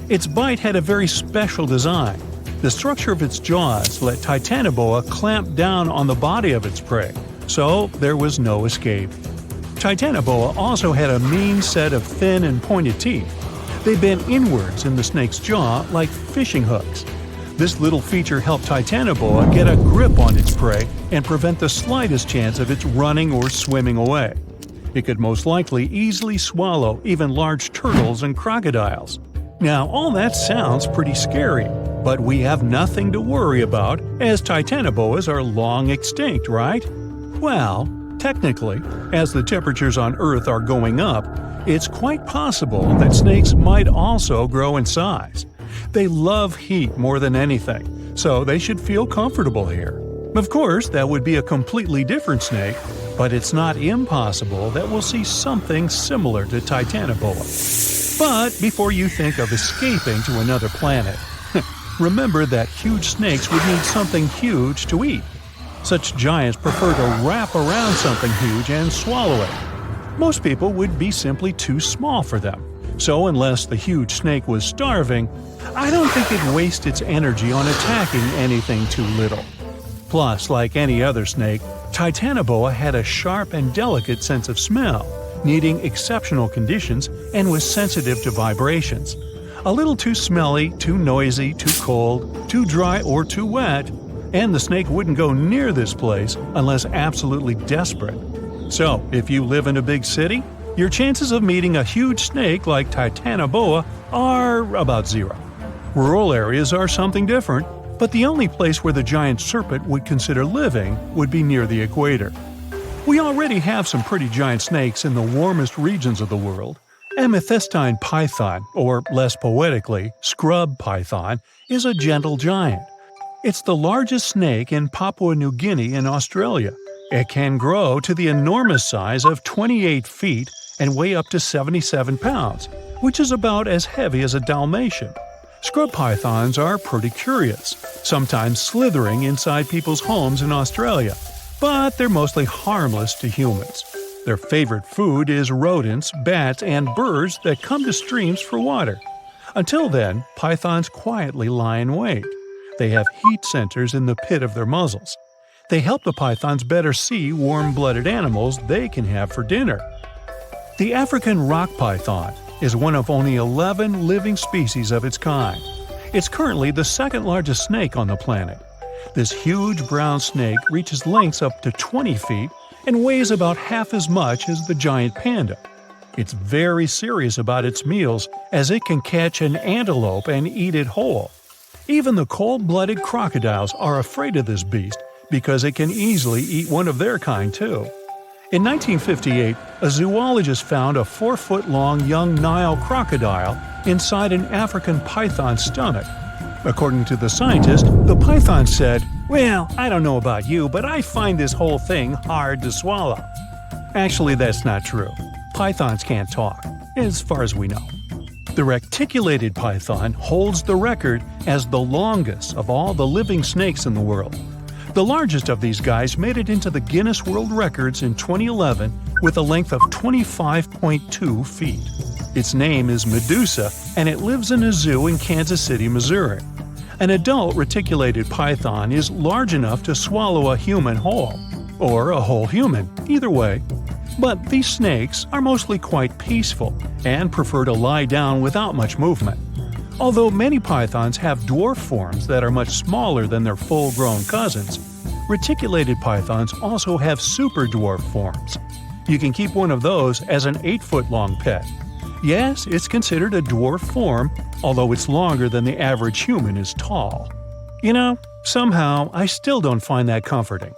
Its bite had a very special design. The structure of its jaws let Titanoboa clamp down on the body of its prey, so there was no escape. Titanoboa also had a mean set of thin and pointed teeth. They bent inwards in the snake's jaw like fishing hooks. This little feature helped Titanoboa get a grip on its prey and prevent the slightest chance of its running or swimming away. It could most likely easily swallow even large turtles and crocodiles. Now, all that sounds pretty scary, but we have nothing to worry about as Titanoboas are long extinct, right? Well, technically, as the temperatures on Earth are going up, it's quite possible that snakes might also grow in size. They love heat more than anything, so they should feel comfortable here. Of course, that would be a completely different snake, but it's not impossible that we'll see something similar to Titanoboa. But before you think of escaping to another planet, remember that huge snakes would need something huge to eat. Such giants prefer to wrap around something huge and swallow it. Most people would be simply too small for them. So unless the huge snake was starving, I don't think it'd waste its energy on attacking anything too little. Plus, like any other snake, Titanoboa had a sharp and delicate sense of smell, needing exceptional conditions, and was sensitive to vibrations. A little too smelly, too noisy, too cold, too dry, or too wet, and the snake wouldn't go near this place unless absolutely desperate. So, if you live in a big city, your chances of meeting a huge snake like Titanoboa are about zero. Rural areas are something different, but the only place where the giant serpent would consider living would be near the equator. We already have some pretty giant snakes in the warmest regions of the world. Amethystine python, or less poetically, scrub python, is a gentle giant. It's the largest snake in Papua New Guinea in Australia. It can grow to the enormous size of 28 feet and weigh up to 77 pounds, which is about as heavy as a Dalmatian. Scrub pythons are pretty curious, sometimes slithering inside people's homes in Australia, but they're mostly harmless to humans. Their favorite food is rodents, bats, and birds that come to streams for water. Until then, pythons quietly lie in wait. They have heat sensors in the pit of their muzzles. They help the pythons better see warm-blooded animals they can have for dinner. The African rock python is one of only 11 living species of its kind. It's currently the second largest snake on the planet. This huge brown snake reaches lengths up to 20 feet and weighs about half as much as the giant panda. It's very serious about its meals, as it can catch an antelope and eat it whole. Even the cold-blooded crocodiles are afraid of this beast because it can easily eat one of their kind too. In 1958, a zoologist found a 4-foot-long young Nile crocodile inside an African python's stomach. According to the scientist, the python said, "Well, I don't know about you, but I find this whole thing hard to swallow." Actually, that's not true. Pythons can't talk, as far as we know. The reticulated python holds the record as the longest of all the living snakes in the world. The largest of these guys made it into the Guinness World Records in 2011 with a length of 25.2 feet. Its name is Medusa, and it lives in a zoo in Kansas City, Missouri. An adult reticulated python is large enough to swallow a human whole, or a whole human, either way. But these snakes are mostly quite peaceful and prefer to lie down without much movement. Although many pythons have dwarf forms that are much smaller than their full-grown cousins, reticulated pythons also have super dwarf forms. You can keep one of those as an 8-foot-long pet. Yes, it's considered a dwarf form, although it's longer than the average human is tall. You know, somehow I still don't find that comforting.